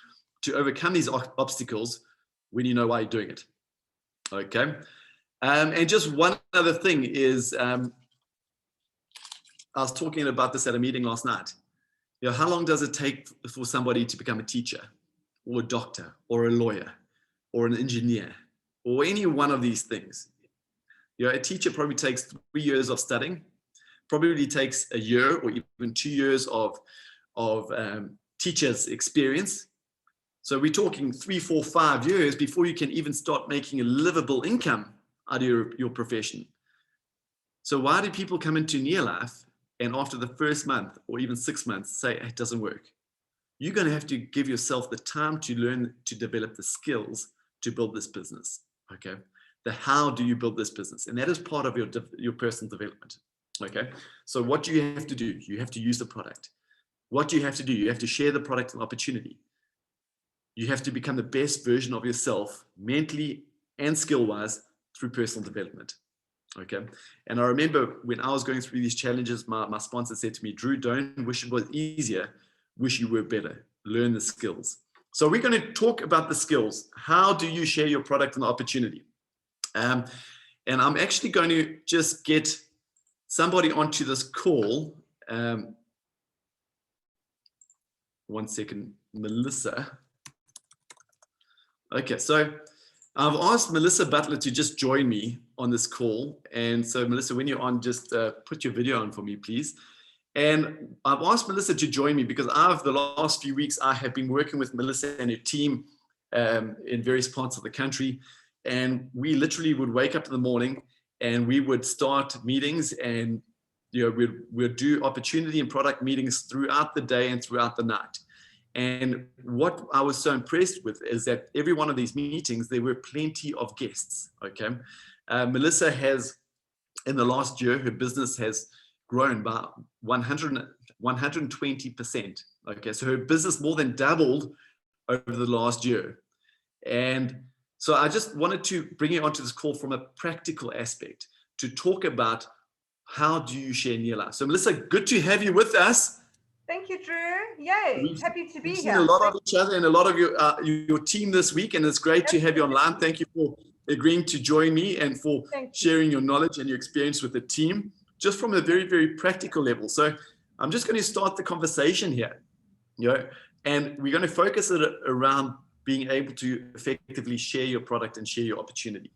to overcome these obstacles when you know why you're doing it. Okay, and just one other thing is, I was talking about this at a meeting last night. How long does it take for somebody to become a teacher, or a doctor, or a lawyer, or an engineer, or any one of these things? A teacher probably takes 3 years of studying, probably takes a year or even 2 years of teacher's experience. So we're talking 3, 4, 5 years before you can even start making a livable income out of your profession. So why do people come into Neolife and after the first month or even 6 months say it doesn't work? You're going to have to give yourself the time to learn to develop the skills to build this business. Okay, the how do you build this business, and that is part of your personal development. Okay, so what do you have to do? You have to use the product. What do you have to do? You have to share the product and opportunity. You have to become the best version of yourself, mentally and skill-wise, through personal development. Okay, and I remember when I was going through these challenges, my sponsor said to me, Drew, don't wish it was easier, wish you were better. Learn the skills. So we're going to talk about the skills. How do you share your product and opportunity? And I'm actually going to just get somebody onto this call. One second, Melissa. Okay, so I've asked Melissa Butler to just join me on this call. And so Melissa, when you're on, just put your video on for me, please. And I've asked Melissa to join me because the last few weeks, I have been working with Melissa and her team in various parts of the country. And we literally would wake up in the morning and we would start meetings, and we'd do opportunity and product meetings throughout the day and throughout the night. And what I was so impressed with is that every one of these meetings, there were plenty of guests. Okay, Melissa has, in the last year, her business has grown by 120%. Okay, so her business more than doubled over the last year. And so I just wanted to bring you onto this call from a practical aspect to talk about how do you share Neolife. So Melissa, good to have you with us. Thank you, Drew. Yay, happy to be here. We've seen a lot of each other and a lot of your team this week, and it's great to have you online. Thank you for agreeing to join me and for sharing your knowledge and your experience with the team, just from a very, very practical level. So I'm just going to start the conversation here, and we're going to focus it around being able to effectively share your product and share your opportunity.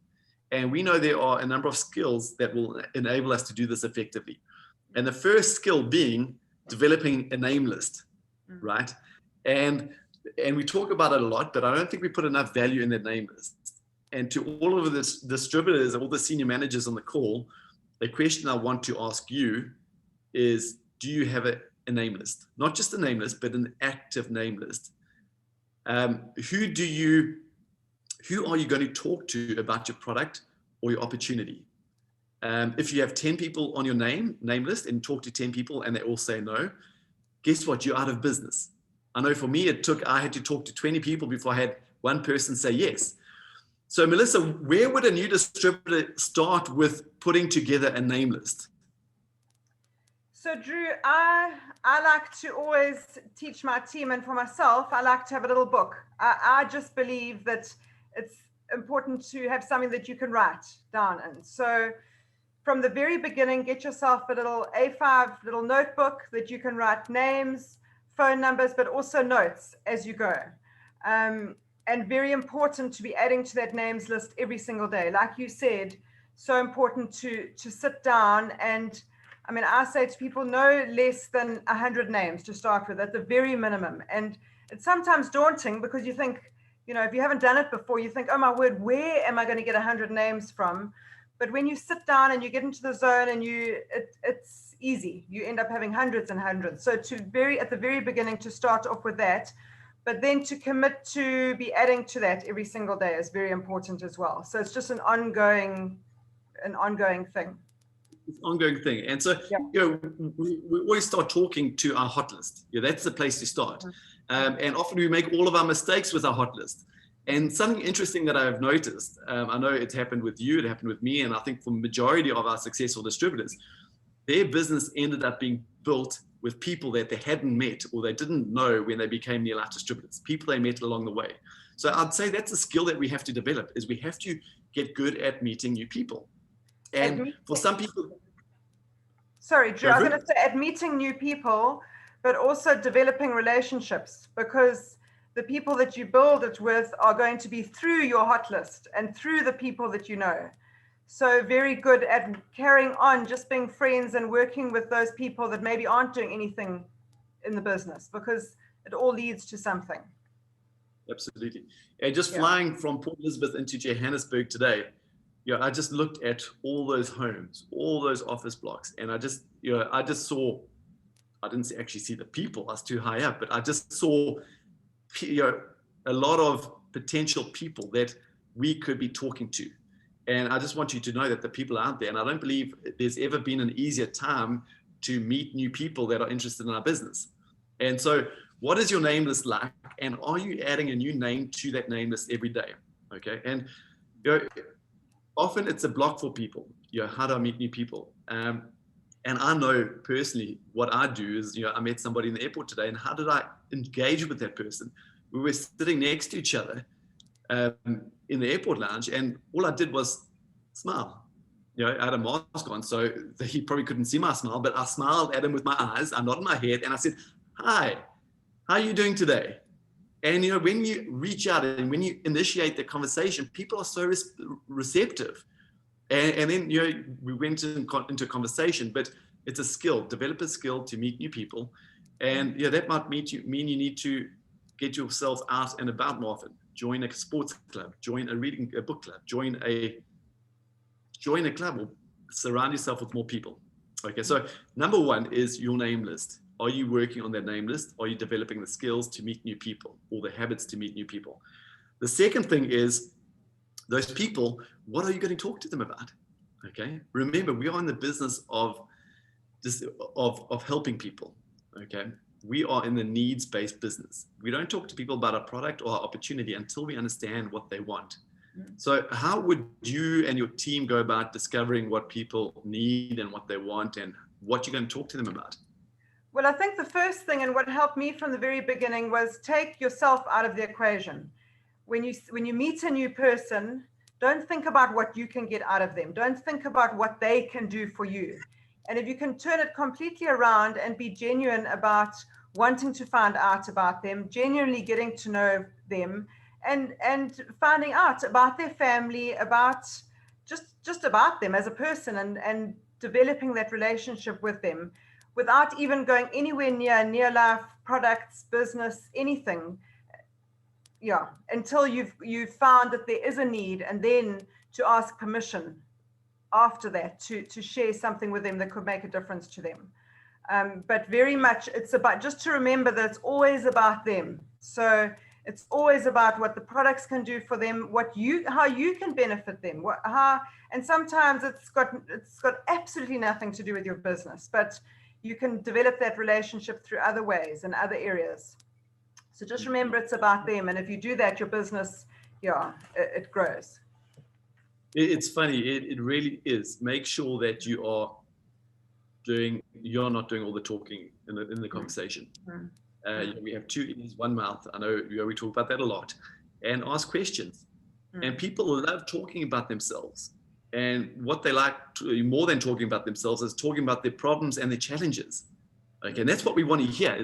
And we know there are a number of skills that will enable us to do this effectively. And the first skill being developing a name list, right? And we talk about it a lot, but I don't think we put enough value in that name list. And to all of the distributors, all the senior managers on the call, the question I want to ask you is, do you have a name list? Not just a name list, but an active name list. Who are you going to talk to about your product or your opportunity? If you have 10 people on your name list and talk to 10 people and they all say no, guess what? You're out of business. I know for me, I had to talk to 20 people before I had one person say yes. So Melissa, where would a new distributor start with putting together a name list? So Drew, I like to always teach my team, and for myself, I like to have a little book. I just believe that it's important to have something that you can write down in. So from the very beginning, get yourself a little A5 little notebook that you can write names, phone numbers, but also notes as you go. And very important to be adding to that names list every single day. Like you said, so important to sit down and, I mean, I say to people, no less than 100 names to start with at the very minimum. And it's sometimes daunting because you think, you know, if you haven't done it before, you think, oh my word, where am I going to get 100 names from? But when you sit down and you get into the zone and it's easy, you end up having hundreds and hundreds. So at the very beginning to start off with that, but then to commit to be adding to that every single day is very important as well. So it's just an ongoing thing. It's an ongoing thing. And so, you know, we always start talking to our hot list. Yeah, that's the place to start. And often we make all of our mistakes with our hot list. And something interesting that I've noticed, I know it's happened with you, it happened with me, and I think for the majority of our successful distributors, their business ended up being built with people that they hadn't met or they didn't know when they became near life distributors, people they met along the way. So I'd say that's a skill that we have to develop, is we have to get good at meeting new people. And for some people... Sorry, Drew, I was going to say at meeting new people, but also developing relationships, because the people that you build it with are going to be through your hot list and through the people that you know. So very good at carrying on, just being friends and working with those people that maybe aren't doing anything in the business, because it all leads to something. Absolutely. And just flying from Port Elizabeth into Johannesburg today, you know, I just looked at all those homes, all those office blocks, and I just saw, I didn't actually see the people, I was too high up, but I just saw, you know, a lot of potential people that we could be talking to. And I just want you to know that the people are out there, and I don't believe there's ever been an easier time to meet new people that are interested in our business. And so what is your name list like? And are you adding a new name to that name list every day? Okay. And, you know, often it's a block for people. You know, how do I meet new people? And I know personally what I do is, you know, I met somebody in the airport today, and how did I engage with that person? We were sitting next to each other in the airport lounge, and all I did was smile. You know, I had a mask on, so he probably couldn't see my smile, but I smiled at him with my eyes, I nodded my head, and I said, hi, how are you doing today? And, you know, when you reach out and when you initiate the conversation, people are so receptive. And then, you know, we went into conversation, but it's a skill, develop a skill to meet new people. And yeah, that might mean you need to get yourself out and about more often. Join a sports club, join a book club, join a club, or surround yourself with more people. Okay, so number one is your name list. Are you working on that name list? Are you developing the skills to meet new people or the habits to meet new people? The second thing is those people, what are you going to talk to them about? Okay, remember, we are in the business of helping people. Okay, we are in the needs-based business. We don't talk to people about a product or opportunity until we understand what they want. So how would you and your team go about discovering what people need and what they want and what you're going to talk to them about? Well, I think the first thing, and what helped me from the very beginning, was take yourself out of the equation. When you meet a new person, don't think about what you can get out of them. Don't think about what they can do for you. And if you can turn it completely around and be genuine about wanting to find out about them, genuinely getting to know them, and finding out about their family, about just about them as a person, and developing that relationship with them without even going anywhere near life, products, business, anything. Yeah, until you've found that there is a need, and then to ask permission after that to share something with them that could make a difference to them. But very much it's about, just to remember that it's always about them. So it's always about what the products can do for them, how you can benefit them, and sometimes it's got absolutely nothing to do with your business, but you can develop that relationship through other ways and other areas. So just remember it's about them, and if you do that, your business, it grows. It's funny, it really is. Make sure that you're not doing all the talking in the conversation. We have 2 ears, 1 mouth. I know we talk about that a lot. And ask questions. And people love talking about themselves. And what they like more than talking about themselves is talking about their problems and their challenges. Okay, and that's what we want to hear.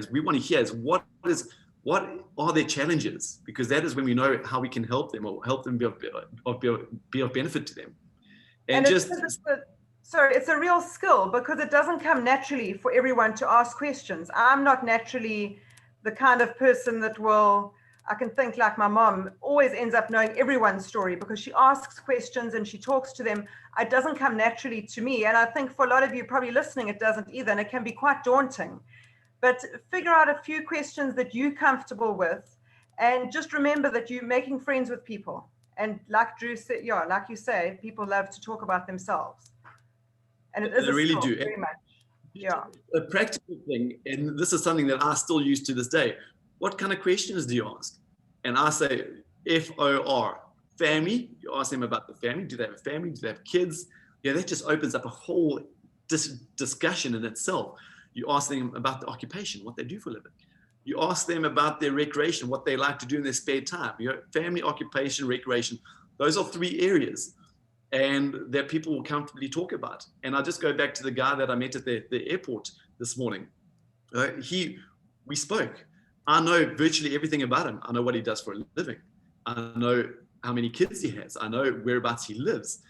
What are their challenges? Because that is when we know how we can help them, or help them be of benefit to them. And it's a real skill, because it doesn't come naturally for everyone to ask questions. I'm not naturally the kind of person that I can think like my mom, always ends up knowing everyone's story because she asks questions and she talks to them. It doesn't come naturally to me. And I think for a lot of you probably listening, it doesn't either. And it can be quite daunting. But figure out a few questions that you're comfortable with, and just remember that you're making friends with people. And like Drew said, like you say, people love to talk about themselves. And it is they really skill, do. Very much. Yeah. A practical thing, and this is something that I still use to this day. What kind of questions do you ask? And I say FOR, family. You ask them about the family. Do they have a family? Do they have kids? That just opens up a whole discussion in itself. You ask them about the occupation, what they do for a living. You ask them about their recreation, what they like to do in their spare time. Family, occupation, recreation. Those are 3 areas, and that people will comfortably talk about. And I just go back to the guy that I met at the airport this morning. We spoke. I know virtually everything about him. I know what he does for a living. I know how many kids he has. I know whereabouts he lives.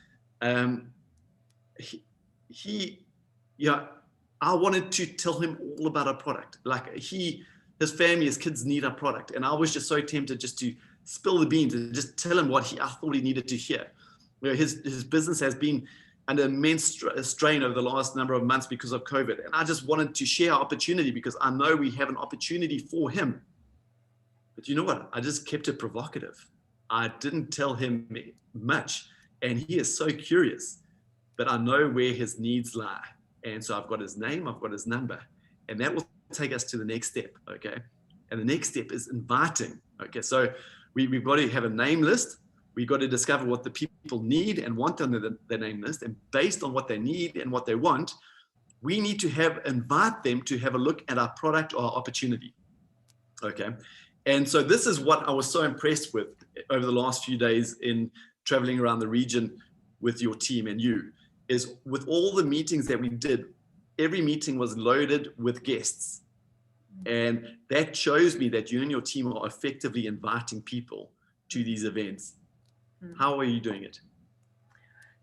I wanted to tell him all about our product. Like his family, his kids need our product. And I was just so tempted just to spill the beans and just tell him what I thought he needed to hear. His business has been under immense strain over the last number of months because of COVID. And I just wanted to share our opportunity because I know we have an opportunity for him. But you know what? I just kept it provocative. I didn't tell him much. And he is so curious. But I know where his needs lie. And so I've got his name, I've got his number. And that will take us to the next step, okay? And the next step is inviting, okay? So we've got to have a name list. We've got to discover what the people need and want on the name list. And based on what they need and what they want, we need to invite them to have a look at our product or our opportunity, okay? And so this is what I was so impressed with over the last few days in traveling around the region with your team and you, is with all the meetings that we did, every meeting was loaded with guests. And that shows me that you and your team are effectively inviting people to these events. How are you doing it?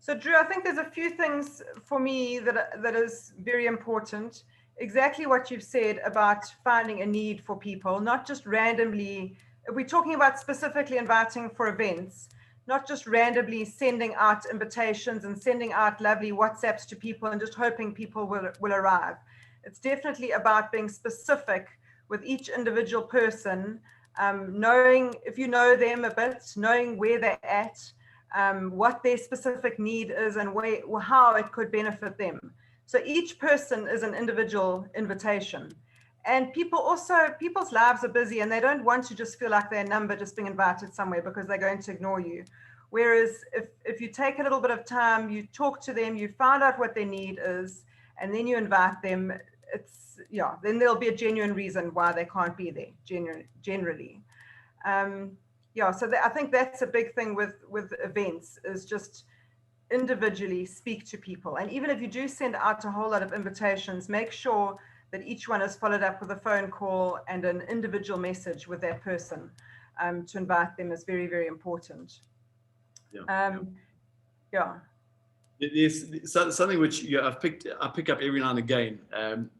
So Drew, I think there's a few things for me that is very important. Exactly what you've said about finding a need for people, not just randomly. We're talking about specifically inviting for events, not just randomly sending out invitations and sending out lovely WhatsApps to people and just hoping people will arrive. It's definitely about being specific with each individual person, knowing, if you know them a bit, knowing where they're at, what their specific need is and how it could benefit them. So each person is an individual invitation. And people's lives are busy and they don't want to just feel like they're a number just being invited somewhere because they're going to ignore you. Whereas if you take a little bit of time, you talk to them, you find out what their need is, and then you invite them, then there'll be a genuine reason why they can't be there, generally. So I think that's a big thing with events, is just individually speak to people. And even if you do send out a whole lot of invitations, make sure that each one is followed up with a phone call and an individual message with that person. To invite them is very, very important. There's something which I pick up every now and again, and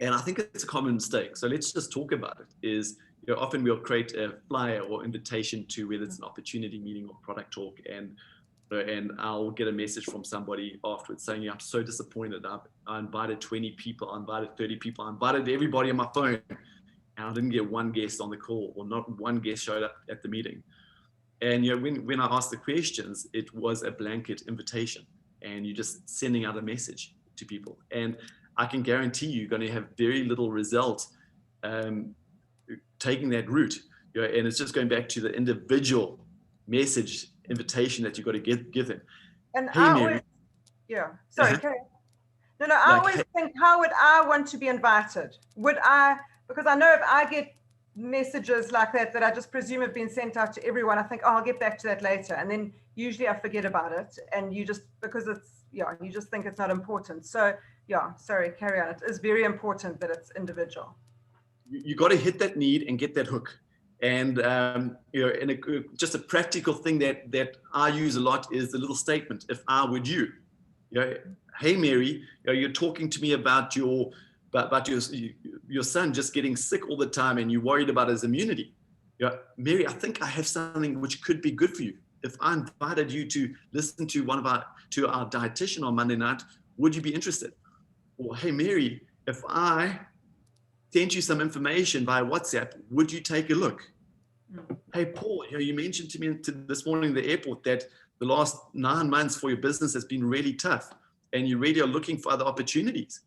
I think it's a common mistake. So let's just talk about it. Is often we'll create a flyer or invitation to whether it's an opportunity meeting or product talk, and I'll get a message from somebody afterwards saying, I'm so disappointed. I invited 20 people, I invited 30 people, I invited everybody on my phone, and I didn't get one guest on the call, or not one guest showed up at the meeting. And when I asked the questions, it was a blanket invitation, and you're just sending out a message to people. And I can guarantee you're going to have very little result taking that route. And it's just going back to the individual message invitation that you've got to give them. And hey, I Mary. always, yeah, sorry, okay. No, I always think, how would I want to be invited? Because I know if I get messages like that I just presume have been sent out to everyone, I think, oh, I'll get back to that later. And then usually I forget about it. And you just, because it's, you just think it's not important. So sorry, carry on. It is very important that it's individual. You got to hit that need and get that hook. And just a practical thing that I use a lot is the little statement, if I would you. Hey Mary, you're talking to me about your son just getting sick all the time, and you're worried about his immunity. Mary, I think I have something which could be good for you. If I invited you to listen to our dietitian on Monday night, would you be interested? Or hey Mary, if I sent you some information via WhatsApp, would you take a look? Hey Paul, you mentioned to me this morning at the airport that the last 9 months for your business has been really tough, and you really are looking for other opportunities.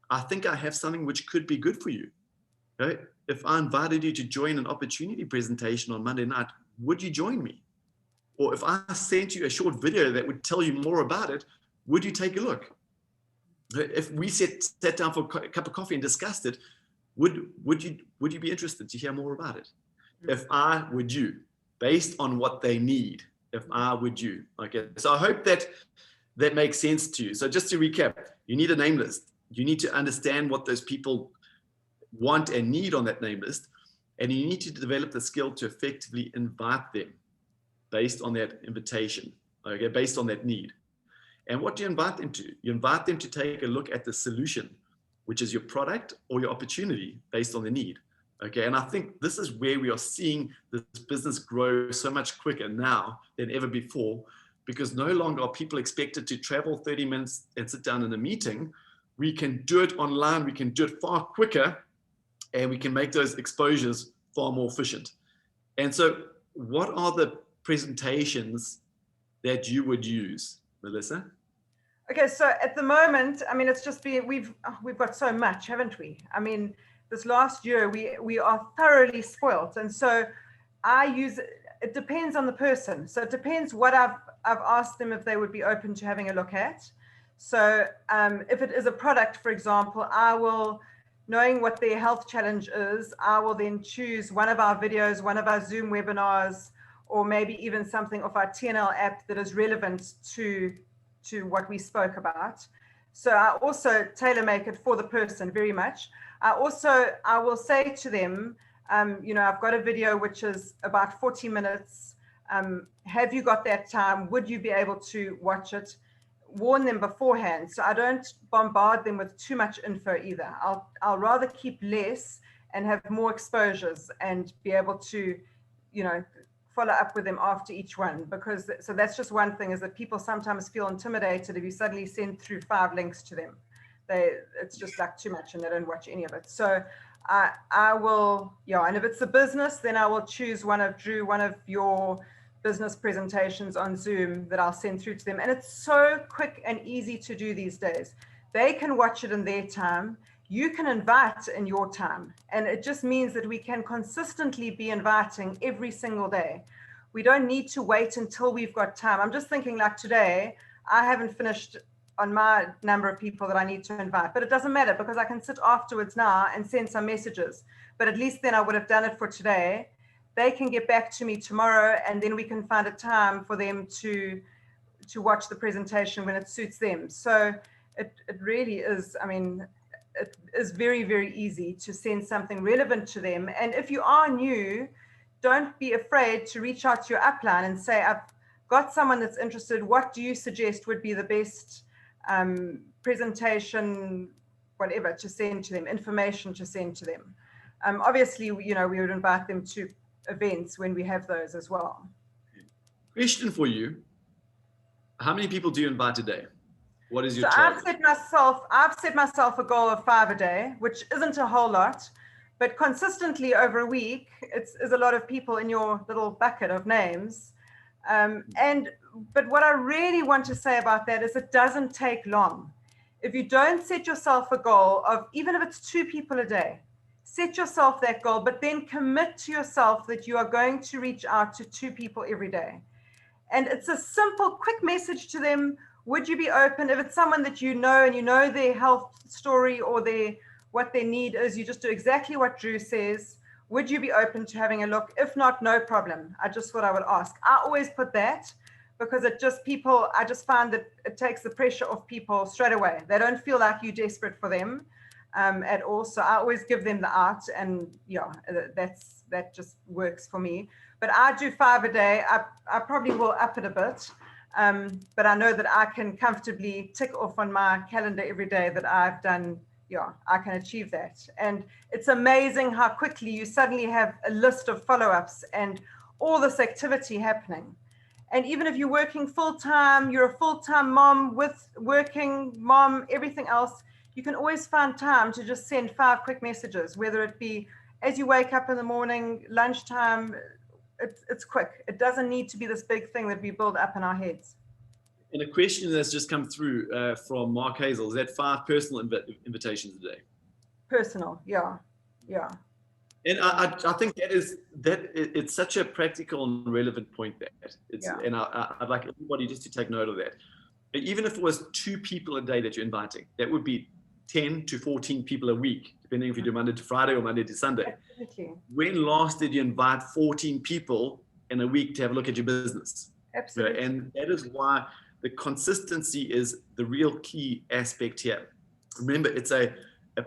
I think I have something which could be good for you. If I invited you to join an opportunity presentation on Monday night, would you join me? Or if I sent you a short video that would tell you more about it, would you take a look? If we sat down for a cup of coffee and discussed it, would you be interested to hear more about it? If I would you, based on what they need, if I would you. Okay, so I hope that makes sense to you. So just to recap, you need a name list. You need to understand what those people want and need on that name list, and you need to develop the skill to effectively invite them based on that invitation, okay, based on that need. And what do you invite them to? You invite them to take a look at the solution, which is your product or your opportunity based on the need. Okay, and I think this is where we are seeing this business grow so much quicker now than ever before, because no longer are people expected to travel 30 minutes and sit down in a meeting. We can do it online, we can do it far quicker, and we can make those exposures far more efficient. And so what are the presentations that you would use, Melissa? Okay, so at the moment, I mean, it's just been, we've got so much, haven't we? I mean, this last year, we are thoroughly spoilt. And so it depends on the person. So it depends what I've asked them if they would be open to having a look at. So if it is a product, for example, I will, knowing what their health challenge is, I will then choose one of our videos, one of our Zoom webinars, or maybe even something off our TNL app that is relevant to what we spoke about. So I also tailor make it for the person very much. I will say to them, I've got a video which is about 40 minutes. Have you got that time? Would you be able to watch it? Warn them beforehand. So I don't bombard them with too much info either. I'll rather keep less and have more exposures and be able to, follow up with them after each one, because so that's just one thing, is that people sometimes feel intimidated if you suddenly send through 5 links to them. It's just like too much and they don't watch any of it. So I will, and if it's a business, then I will choose one of your business presentations on Zoom that I'll send through to them. And it's so quick and easy to do these days. They can watch it in their time. You can invite in your time. And it just means that we can consistently be inviting every single day. We don't need to wait until we've got time. I'm just thinking, like today, I haven't finished on my number of people that I need to invite, but it doesn't matter because I can sit afterwards now and send some messages. But at least then I would have done it for today. They can get back to me tomorrow, and then we can find a time for them to watch the presentation when it suits them. So it really is, it is very, very easy to send something relevant to them. And if you are new, don't be afraid to reach out to your upline and say, I've got someone that's interested, what do you suggest would be the best presentation, whatever, to send to them, information to send to them? Obviously, we would invite them to events when we have those as well. Question for you. How many people do you invite a day? What is your So target? I've set myself a goal of 5 a day, which isn't a whole lot, but consistently over a week, is a lot of people in your little bucket of names. But what I really want to say about that is it doesn't take long. If you don't set yourself a goal of, even if it's 2 people a day, set yourself that goal, but then commit to yourself that you are going to reach out to 2 people every day. And it's a simple, quick message to them. Would you be open? If it's someone that you know and you know their health story or what their need is, you just do exactly what Drew says. Would you be open to having a look? If not, no problem. I just thought I would ask. I always put that because I just find that it takes the pressure off people straight away. They don't feel like you're desperate for them at all. So I always give them the out, and that just works for me. But I do 5 a day. I probably will up it a bit. But I know that I can comfortably tick off on my calendar every day that I've done. I can achieve that. And it's amazing how quickly you suddenly have a list of follow-ups and all this activity happening. And even if you're working full-time, you're a full-time mom with working mom, everything else, you can always find time to just send 5 quick messages, whether it be as you wake up in the morning, lunchtime. It's quick. It doesn't need to be this big thing that we build up in our heads. And a question that's just come through from Mark Hazel, is that 5 personal invitations a day? Personal, yeah. And I think it's such a practical and relevant point and I'd like everybody just to take note of that. Even if it was 2 people a day that you're inviting, that would be 10 to 14 people a week, depending if you do Monday to Friday or Monday to Sunday. Absolutely. When last did you invite 14 people in a week to have a look at your business? Absolutely. And that is why the consistency is the real key aspect here. Remember, it's a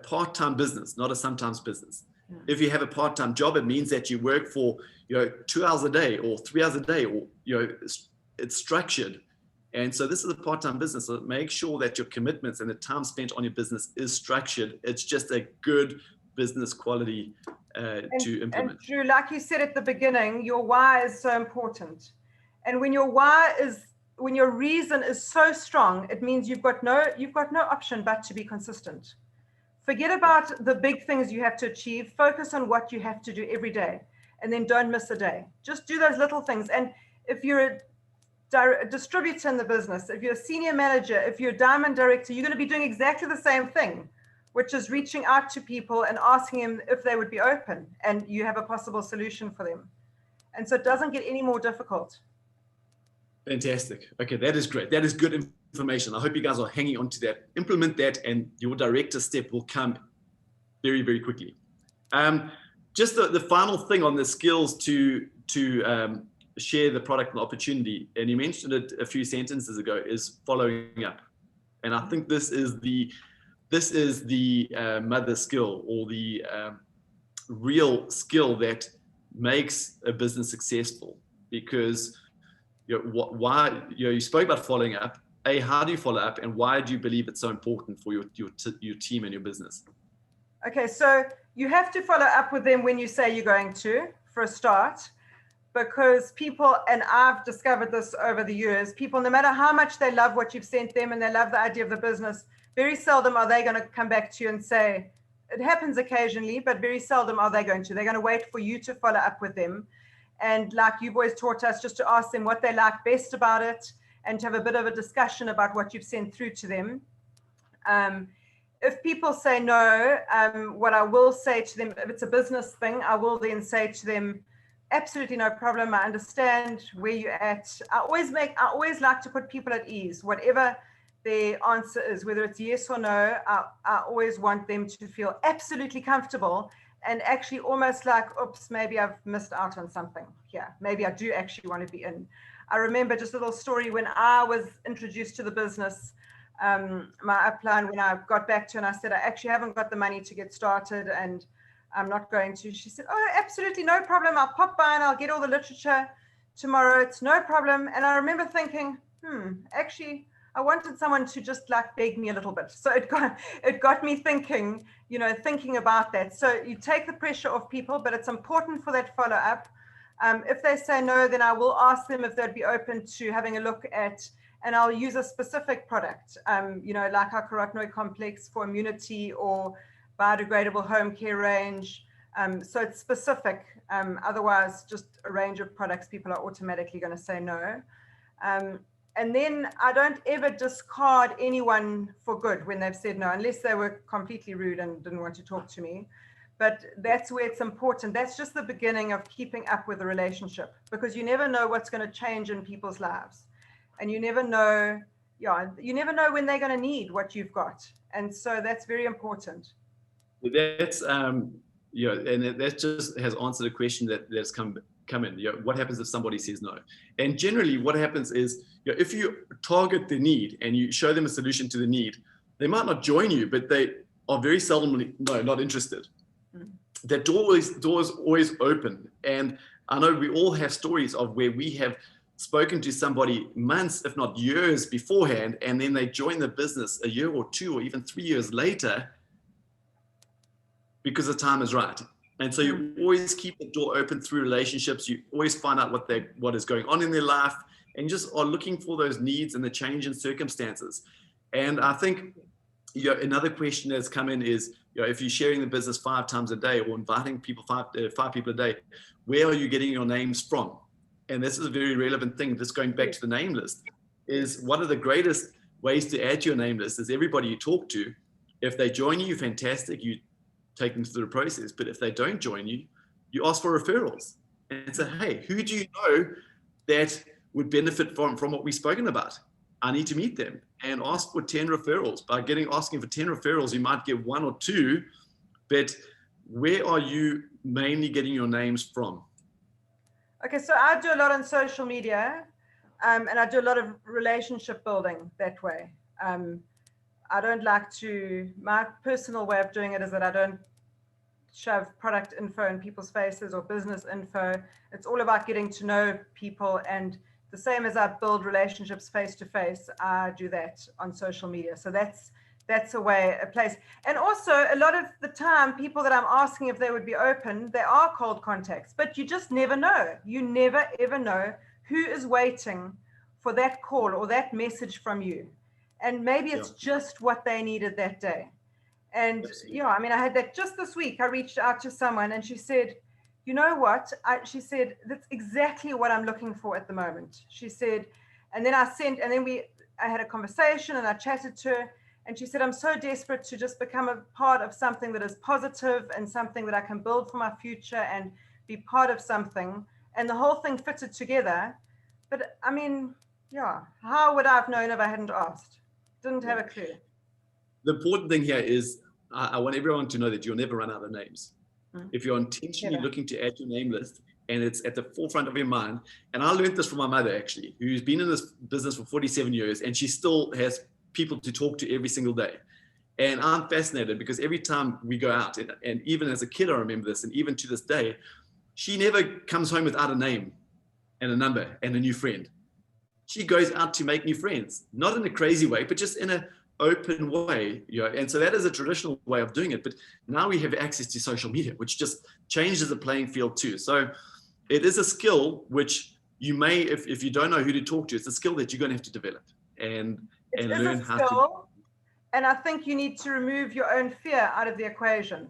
part-time business, not a sometimes business. Yeah. If you have a part-time job, it means that you work for 2 hours a day or 3 hours a day, or it's structured. And so this is a part-time business. So make sure that your commitments and the time spent on your business is structured. It's just a good business quality to implement. And Drew, like you said at the beginning, your why is so important. And when your reason is so strong, it means you've got no option but to be consistent. Forget about the big things you have to achieve. Focus on what you have to do every day, and then don't miss a day. Just do those little things. And if you're a distributor in the business, if you're a senior manager, if you're a diamond director, you're going to be doing exactly the same thing, which is reaching out to people and asking them if they would be open, and you have a possible solution for them. And so it doesn't get any more difficult. Fantastic. Okay, that is great. That is good information. I hope you guys are hanging on to that. Implement that, and your director step will come very, very quickly. Just the final thing on the skills to share the product and opportunity, and you mentioned it a few sentences ago, is following up. And I think this is the mother skill, or the real skill that makes a business successful. Because you spoke about following up. How do you follow up, and why do you believe it's so important for your team and your business? Okay, so you have to follow up with them when you say you're going to, for a start, because people, and I've discovered this over the years, people, no matter how much they love what you've sent them and they love the idea of the business, very seldom are they going to come back to you and say, it happens occasionally, but very seldom are they going to. They're going to wait for you to follow up with them. And like you've always taught us, just to ask them what they like best about it, and to have a bit of a discussion about what you've sent through to them. If people say no, what I will say to them, if it's a business thing, I will then say to them, absolutely no problem. I understand where you're at. I always like to put people at ease, whatever their answer is, whether it's yes or no. I always want them to feel absolutely comfortable, and actually almost like, oops, maybe I've missed out on something here. Maybe I do actually want to be in. I remember just a little story when I was introduced to the business, my upline, when I got back to her and I said, I actually haven't got the money to get started and I'm not going to. She said, oh, absolutely no problem. I'll pop by and I'll get all the literature. tomorrow, it's no problem. And I remember thinking, actually, I wanted someone to just like beg me a little bit. So it got me thinking, thinking about that. So you take the pressure off people, but it's important for that follow up. If they say no, then I will ask them if they'd be open to having a look at, and I'll use a specific product, like our carotenoid complex for immunity or biodegradable home care range. So it's specific. Otherwise, just a range of products, people are automatically going to say no. And then I don't ever discard anyone for good when they've said no, unless they were completely rude and didn't want to talk to me. But that's where it's important. That's just the beginning of keeping up with the relationship, because you never know what's going to change in people's lives. And you never know, you never know when they're going to need what you've got. And so that's very important. That's, and that just has answered a question that's come in. What happens if somebody says no? And generally what happens is, if you target the need and you show them a solution to the need, they might not join you, but they are very seldomly not interested. That door is always open. And I know we all have stories of where we have spoken to somebody months, if not years beforehand, and then they join the business a year or 2 or even 3 years later because the time is right. And so you always keep the door open through relationships. You always find out what is going on in their life, and you just are looking for those needs and the change in circumstances. And I think another question that's come in is, if you're sharing the business 5 times a day or inviting people, five people a day, where are you getting your names from? And this is a very relevant thing, just going back to the name list, is one of the greatest ways to add to your name list is everybody you talk to. If they join you, fantastic, you take them through the process. But if they don't join you, you ask for referrals and say, hey, who do you know that would benefit from what we've spoken about? I need to meet them, and ask for 10 referrals. By asking for 10 referrals, you might get 1 or 2, but where are you mainly getting your names from? Okay, so I do a lot on social media, and I do a lot of relationship building that way. I don't like to, my personal way of doing it is that I don't shove product info in people's faces or business info. It's all about getting to know people, and the same as I build relationships face to face, I do that on social media. So that's a place. And also a lot of the time, people that I'm asking if they would be open, they are cold contacts, but you just never know. You never, ever know who is waiting for that call or that message from you. And maybe it's just what they needed that day. And I mean, I had that just this week. I reached out to someone and she said, you know what? She said, that's exactly what I'm looking for at the moment. She said, and then I had a conversation and I chatted to her, and she said, I'm so desperate to just become a part of something that is positive and something that I can build for my future and be part of something. And the whole thing fitted together. But I mean, how would I have known if I hadn't asked? Didn't have a clue. The important thing here is I want everyone to know that you'll never run out of names. If you're intentionally looking to add your name list and it's at the forefront of your mind, and I learned this from my mother actually, who's been in this business for 47 years, and she still has people to talk to every single day. And I'm fascinated because every time we go out, and even as a kid I remember this, and even to this day, she never comes home without a name and a number and a new friend. She goes out to make new friends, not in a crazy way, but just in a open way, and so that is a traditional way of doing it. But now we have access to social media, which just changes the playing field too. So it is a skill which you may, if you don't know who to talk to, it's a skill that you're going to have to develop and learn how to. And I think you need to remove your own fear out of the equation.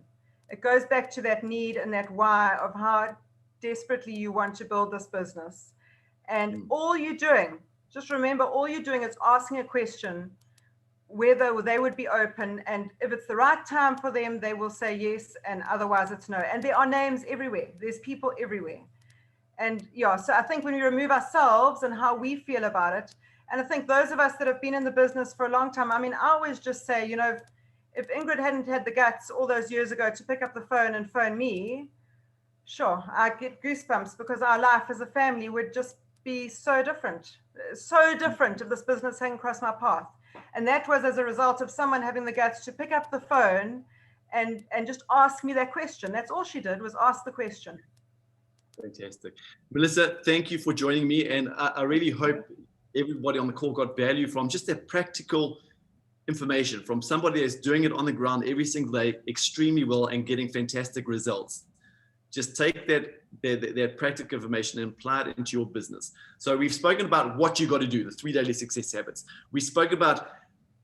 It goes back to that need and that why of how desperately you want to build this business. And all you're doing, just remember, all you're doing is asking a question whether they would be open, and if it's the right time for them, they will say yes, and otherwise it's no. And there are names everywhere. There's people everywhere. And so I think when we remove ourselves and how we feel about it, and I think those of us that have been in the business for a long time, I mean, I always just say, if Ingrid hadn't had the guts all those years ago to pick up the phone and phone me, sure, I get goosebumps, because our life as a family would just be so different if this business hadn't crossed my path. And that was as a result of someone having the guts to pick up the phone and just ask me that question. That's all she did, was ask the question. Fantastic. Melissa, thank you for joining me. And I really hope everybody on the call got value from just that practical information from somebody that's doing it on the ground every single day extremely well and getting fantastic results. Just take that practical information and apply it into your business. So we've spoken about what you got to do, the 3 daily success habits. We spoke about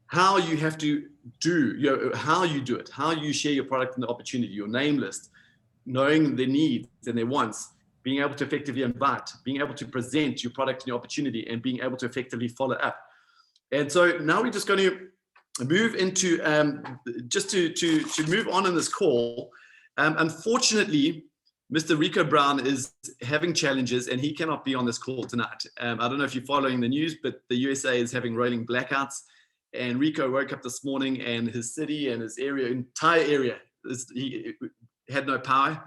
how you have to do, how you do it, how you share your product and the opportunity, your name list, knowing their needs and their wants, being able to effectively invite, being able to present your product and your opportunity, and being able to effectively follow up. And so now we're just going to move into, just to move on in this call. Unfortunately, Mr. Rico Brown is having challenges and he cannot be on this call tonight. I don't know if you're following the news, but the USA is having rolling blackouts. And Rico woke up this morning and his city and his entire area, he had no power.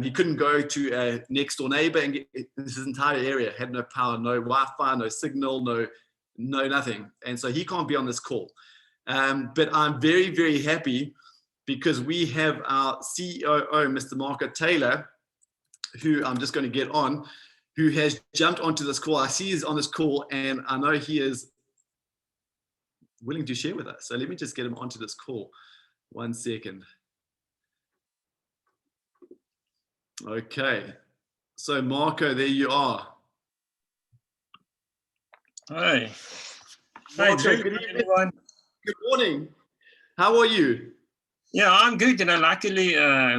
He couldn't go to a next door neighbor and his entire area had no power, no Wi-Fi, no signal, no nothing. And so he can't be on this call. But I'm very, very happy because we have our COO, Mr. Marco Taylor, who I'm just going to get on, who has jumped onto this call. I see he's on this call and I know he is willing to share with us. So let me just get him onto this call. 1 second. Okay. So Marco, there you are. Hi. Marco, Hi, good evening, everyone. Good morning. How are you? Yeah, I'm good. Luckily,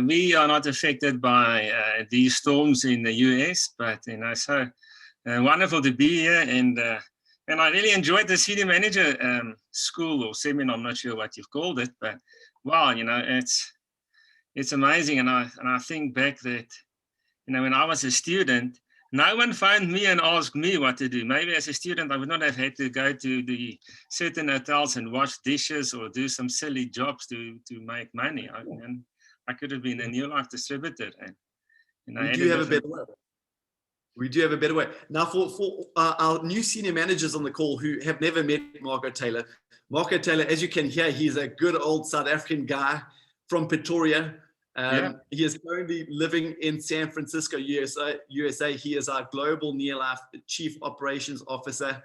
we are not affected by these storms in the US, but so wonderful to be here. And I really enjoyed the senior manager school or seminar. I'm not sure what you've called it, but wow, it's amazing. And I think back that, when I was a student, no one phoned me and asked me what to do. Maybe as a student, I would not have had to go to the certain hotels and wash dishes or do some silly jobs to make money. I could have been a New Life distributor. And we do have a better way. We do have a better way. Now, for our new senior managers on the call who have never met Marco Taylor, as you can hear, he's a good old South African guy from Pretoria. He is currently living in San Francisco, USA. He is our global Near Life Chief Operations Officer.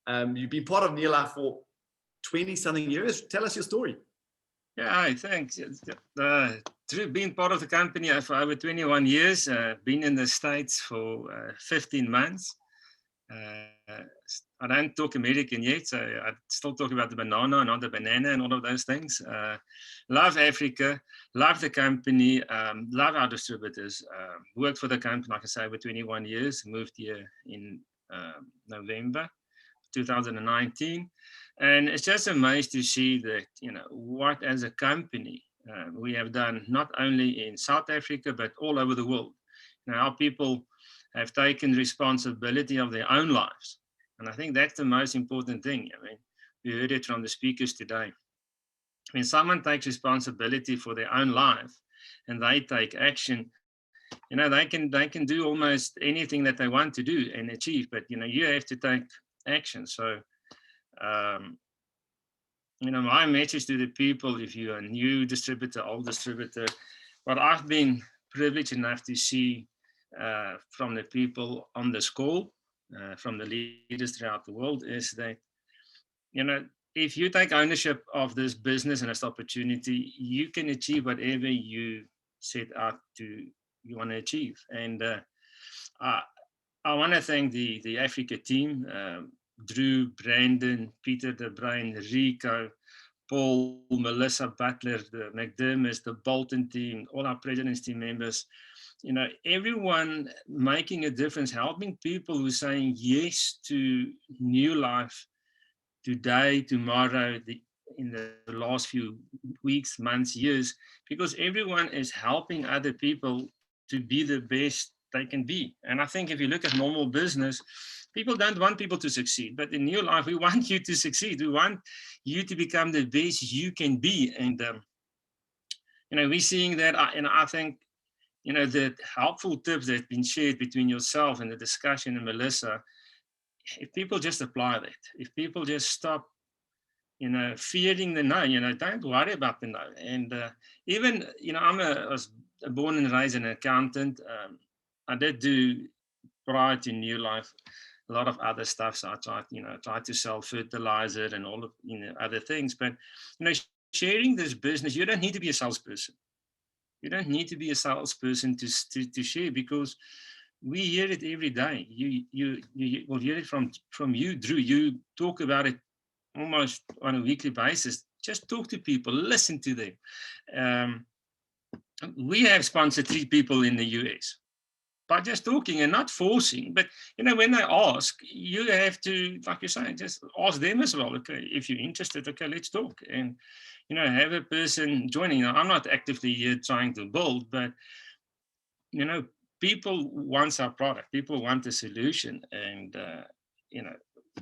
You've been part of Near Life for 20-something years. Tell us your story. Yeah, thanks. Through being part of the company for over 21 years, been in the States for 15 months. I don't talk American yet, so I still talk about the banana, not the banana and all of those things. Love Africa, love the company, love our distributors. Worked for the company, like I say, over 21 years, moved here in November 2019. And it's just amazing to see that, what as a company we have done, not only in South Africa, but all over the world. Our people have taken responsibility of their own lives. And I think that's the most important thing. We heard it from the speakers today. When someone takes responsibility for their own life and they take action, they can do almost anything that they want to do and achieve, but you have to take action. So my message to the people, if you're a new distributor, old distributor, what I've been privileged enough to see from the people on this call, from the leaders throughout the world, is that, if you take ownership of this business and this opportunity, you can achieve whatever you set out you want to achieve. And I want to thank the Africa team, Drew, Brandon, Peter De Bruin, Rico, Paul, Melissa Butler, the McDermott, the Bolton team, all our president's team members, everyone making a difference, helping people who are saying yes to New Life today, tomorrow, in the last few weeks, months, years, because everyone is helping other people to be the best they can be. And I think if you look at normal business, people don't want people to succeed, but in New Life, we want you to succeed. We want you to become the best you can be. And, we're seeing that, and I think, the helpful tips that have been shared between yourself and the discussion and Melissa, if people just apply that, if people just stop, fearing the no, don't worry about the no. And even, I was born and raised an accountant. I did do prior to New Life a lot of other stuff. So I tried to sell fertilizer and all of other things. But sharing this business, you don't need to be a salesperson. You don't need to be a salesperson to share, because we hear it every day. You will hear it from you, Drew. You talk about it almost on a weekly basis. Just talk to people, listen to them. We have sponsored 3 people in the US by just talking and not forcing. But when they ask, you have to, like you say, just ask them as well. Okay, if you're interested, okay, let's talk. And have a person joining. I'm not actively here trying to build, but people want our product. People want the solution. And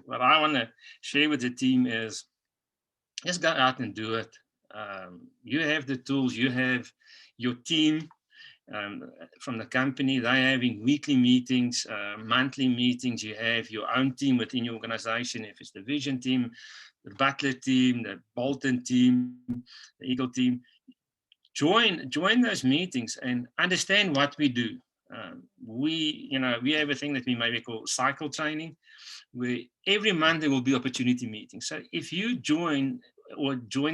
what I want to share with the team is just go out and do it. You have the tools. You have your team from the company. They're having weekly meetings, monthly meetings. You have your own team within your organization. If it's the Vision team, the Butler team, the Bolton team, the Eagle team, join those meetings and understand what we do. We have a thing that we maybe call cycle training, where every month there will be opportunity meetings. So if you join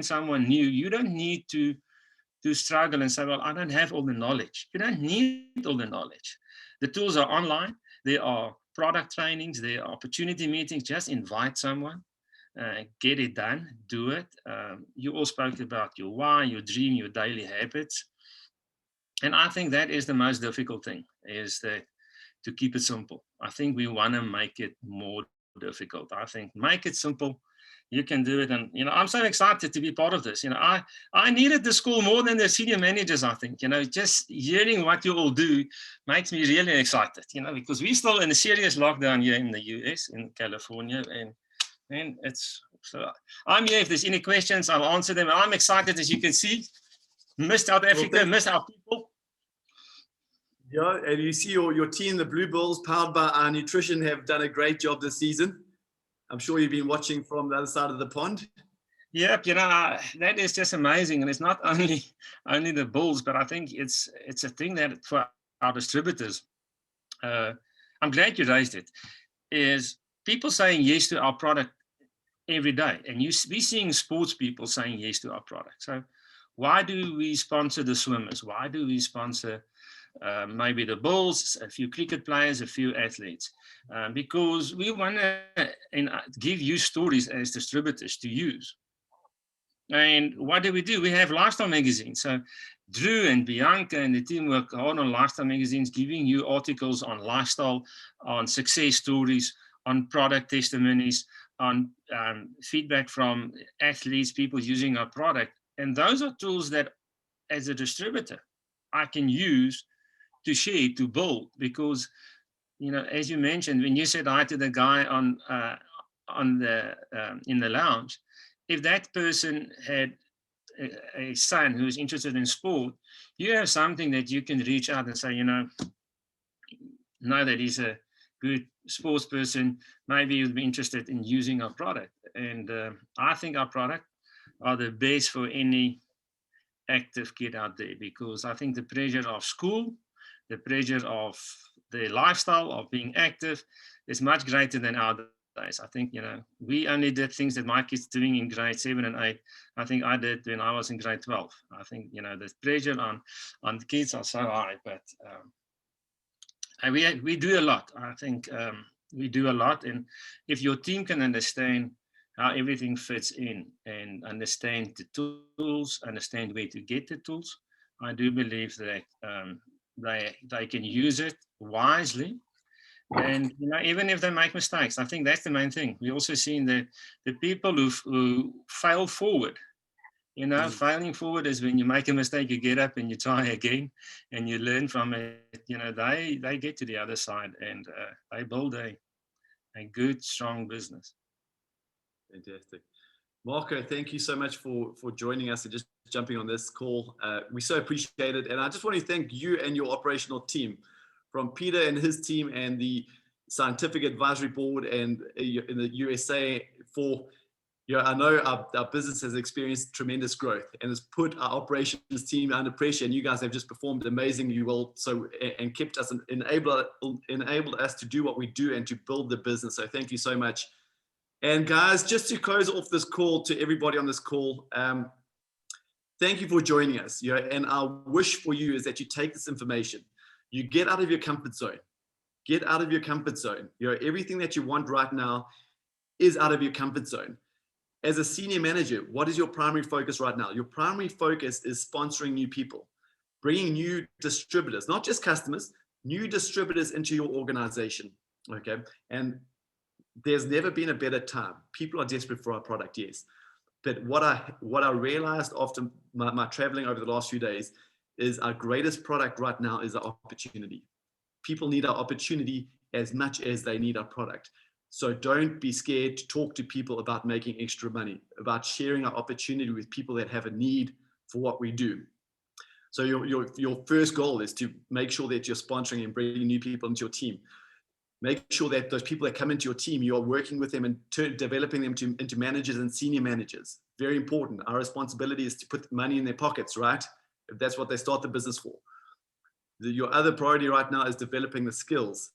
someone new, you don't need to struggle and say, well, I don't have all the knowledge. You don't need all the knowledge. The tools are online. There are product trainings. There are opportunity meetings. Just invite someone, get it done, do it. You all spoke about your why, your dream, your daily habits. And I think that is the most difficult thing, is that to keep it simple. I think we want to make it more difficult. I think make it simple. You can do it. And, I'm so excited to be part of this. I needed the school more than the senior managers, I think. Just hearing what you all do makes me really excited, because we're still in a serious lockdown here in the US, in California. And so I'm here. If there's any questions, I'll answer them. I'm excited, as you can see. Miss South Africa, miss our people. Yeah, and you see your team, the Blue Bulls, powered by Our Nutrition, have done a great job this season. I'm sure you've been watching from the other side of the pond. Yep, that is just amazing. And it's not only the Bulls, but I think it's a thing that for our distributors, I'm glad you raised it, is people saying yes to our product every day. And we're seeing sports people saying yes to our product. So why do we sponsor the swimmers? Why do we sponsor maybe the Bulls, a few cricket players, a few athletes? Because we want to give you stories as distributors to use. And what do? We have lifestyle magazines. So Drew and Bianca and the team work hard on lifestyle magazines, giving you articles on lifestyle, on success stories, on product testimonies, on feedback from athletes, people using our product. And those are tools that, as a distributor, I can use to share, to build. Because, as you mentioned, when you said hi to the guy in the lounge, if that person had a son who's interested in sport, you have something that you can reach out and say, know that he's a good sports person, maybe you'd be interested in using our product. And I think our product are the best for any active kid out there, because I think the pressure of school, the pressure of the lifestyle of being active is much greater than our days. I think, we only did things that my kids doing in grade 7 and 8. I think I did when I was in grade 12. I think, the pressure on the kids are so high, but we do a lot. I think we do a lot. And if your team can understand how everything fits in and understand the tools, understand where to get the tools, I do believe that they can use it wisely. And even if they make mistakes, I think that's the main thing. We also seen the people who fail forward. Failing forward is when you make a mistake, you get up and you try again, and you learn from it. They get to the other side, and they build a good, strong business. Fantastic. Marco, thank you so much for joining us and just jumping on this call. We so appreciate it. And I just want to thank you and your operational team, from Peter and his team and the Scientific Advisory Board and in the USA, for I know our business has experienced tremendous growth and has put our operations team under pressure, and you guys have just performed amazingly well. So, and kept us, enabled us to do what we do and to build the business. So thank you so much. And guys, just to close off this call, to everybody on this call, thank you for joining us. And our wish for you is that you take this information, you get out of your comfort zone. Get out of your comfort zone. Everything that you want right now is out of your comfort zone. As a senior manager, what is your primary focus right now? Your primary focus is sponsoring new people, bringing new distributors, not just customers, new distributors into your organization. Okay. And there's never been a better time. People are desperate for our product, yes. But what I realized after my traveling over the last few days is our greatest product right now is our opportunity. People need our opportunity as much as they need our product. So don't be scared to talk to people about making extra money, about sharing our opportunity with people that have a need for what we do. So your first goal is to make sure that you're sponsoring and bringing new people into your team. Make sure that those people that come into your team, you are working with them and developing them into managers and senior managers. Very important. Our responsibility is to put money in their pockets, right? If that's what they start the business for. Your other priority right now is developing the skills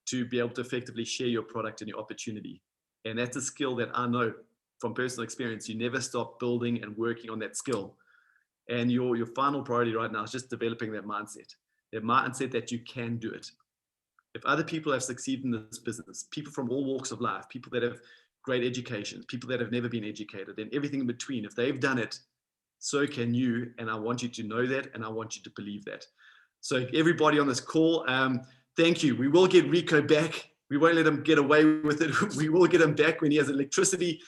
to be able to effectively share your product and your opportunity. And that's a skill that I know from personal experience. You never stop building and working on that skill. And your final priority right now is just developing that mindset that you can do it. If other people have succeeded in this business, people from all walks of life, people that have great education, people that have never been educated, and everything in between, if they've done it, so can you. And I want you to know that, and I want you to believe that. So everybody on this call, thank you. We will get Rico back. We won't let him get away with it. We will get him back when he has electricity.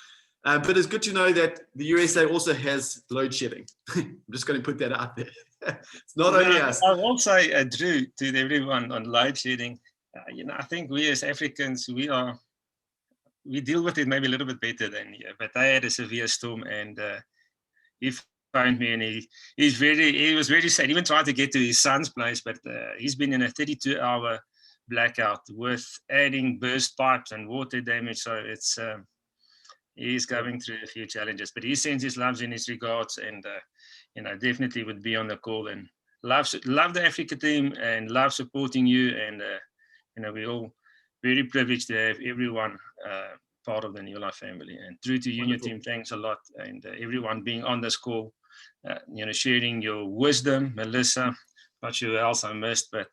But it's good to know that the USA also has load shedding. I'm just going to put that out there. It's not only us. I will say, Drew, to everyone on load shedding, I think we as Africans, we deal with it maybe a little bit better than you. But they had a severe storm, and he phoned me, and he was very sad. He even tried to get to his son's place, but he's been in a 32-hour blackout with adding burst pipes and water damage. So it's he's going through a few challenges, but he sends his loves and his regards, and definitely would be on the call, and love the Africa team and love supporting you. And we're all very privileged to have everyone part of the New Life family. And through to you and your team, thanks a lot, and everyone being on this call, sharing your wisdom. Melissa, not sure who else I missed, but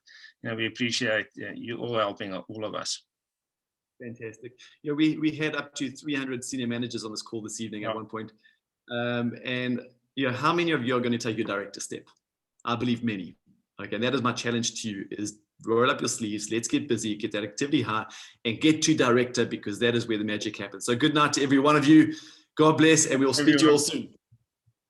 we appreciate you all helping all of us. Fantastic. We had up to 300 senior managers on this call this evening at one point. And how many of you are going to take your director step? I believe many. Okay, and that is my challenge to you, is roll up your sleeves, let's get busy, get that activity high, and get to director, because that is where the magic happens. So good night to every one of you. God bless, and we'll speak to you all soon.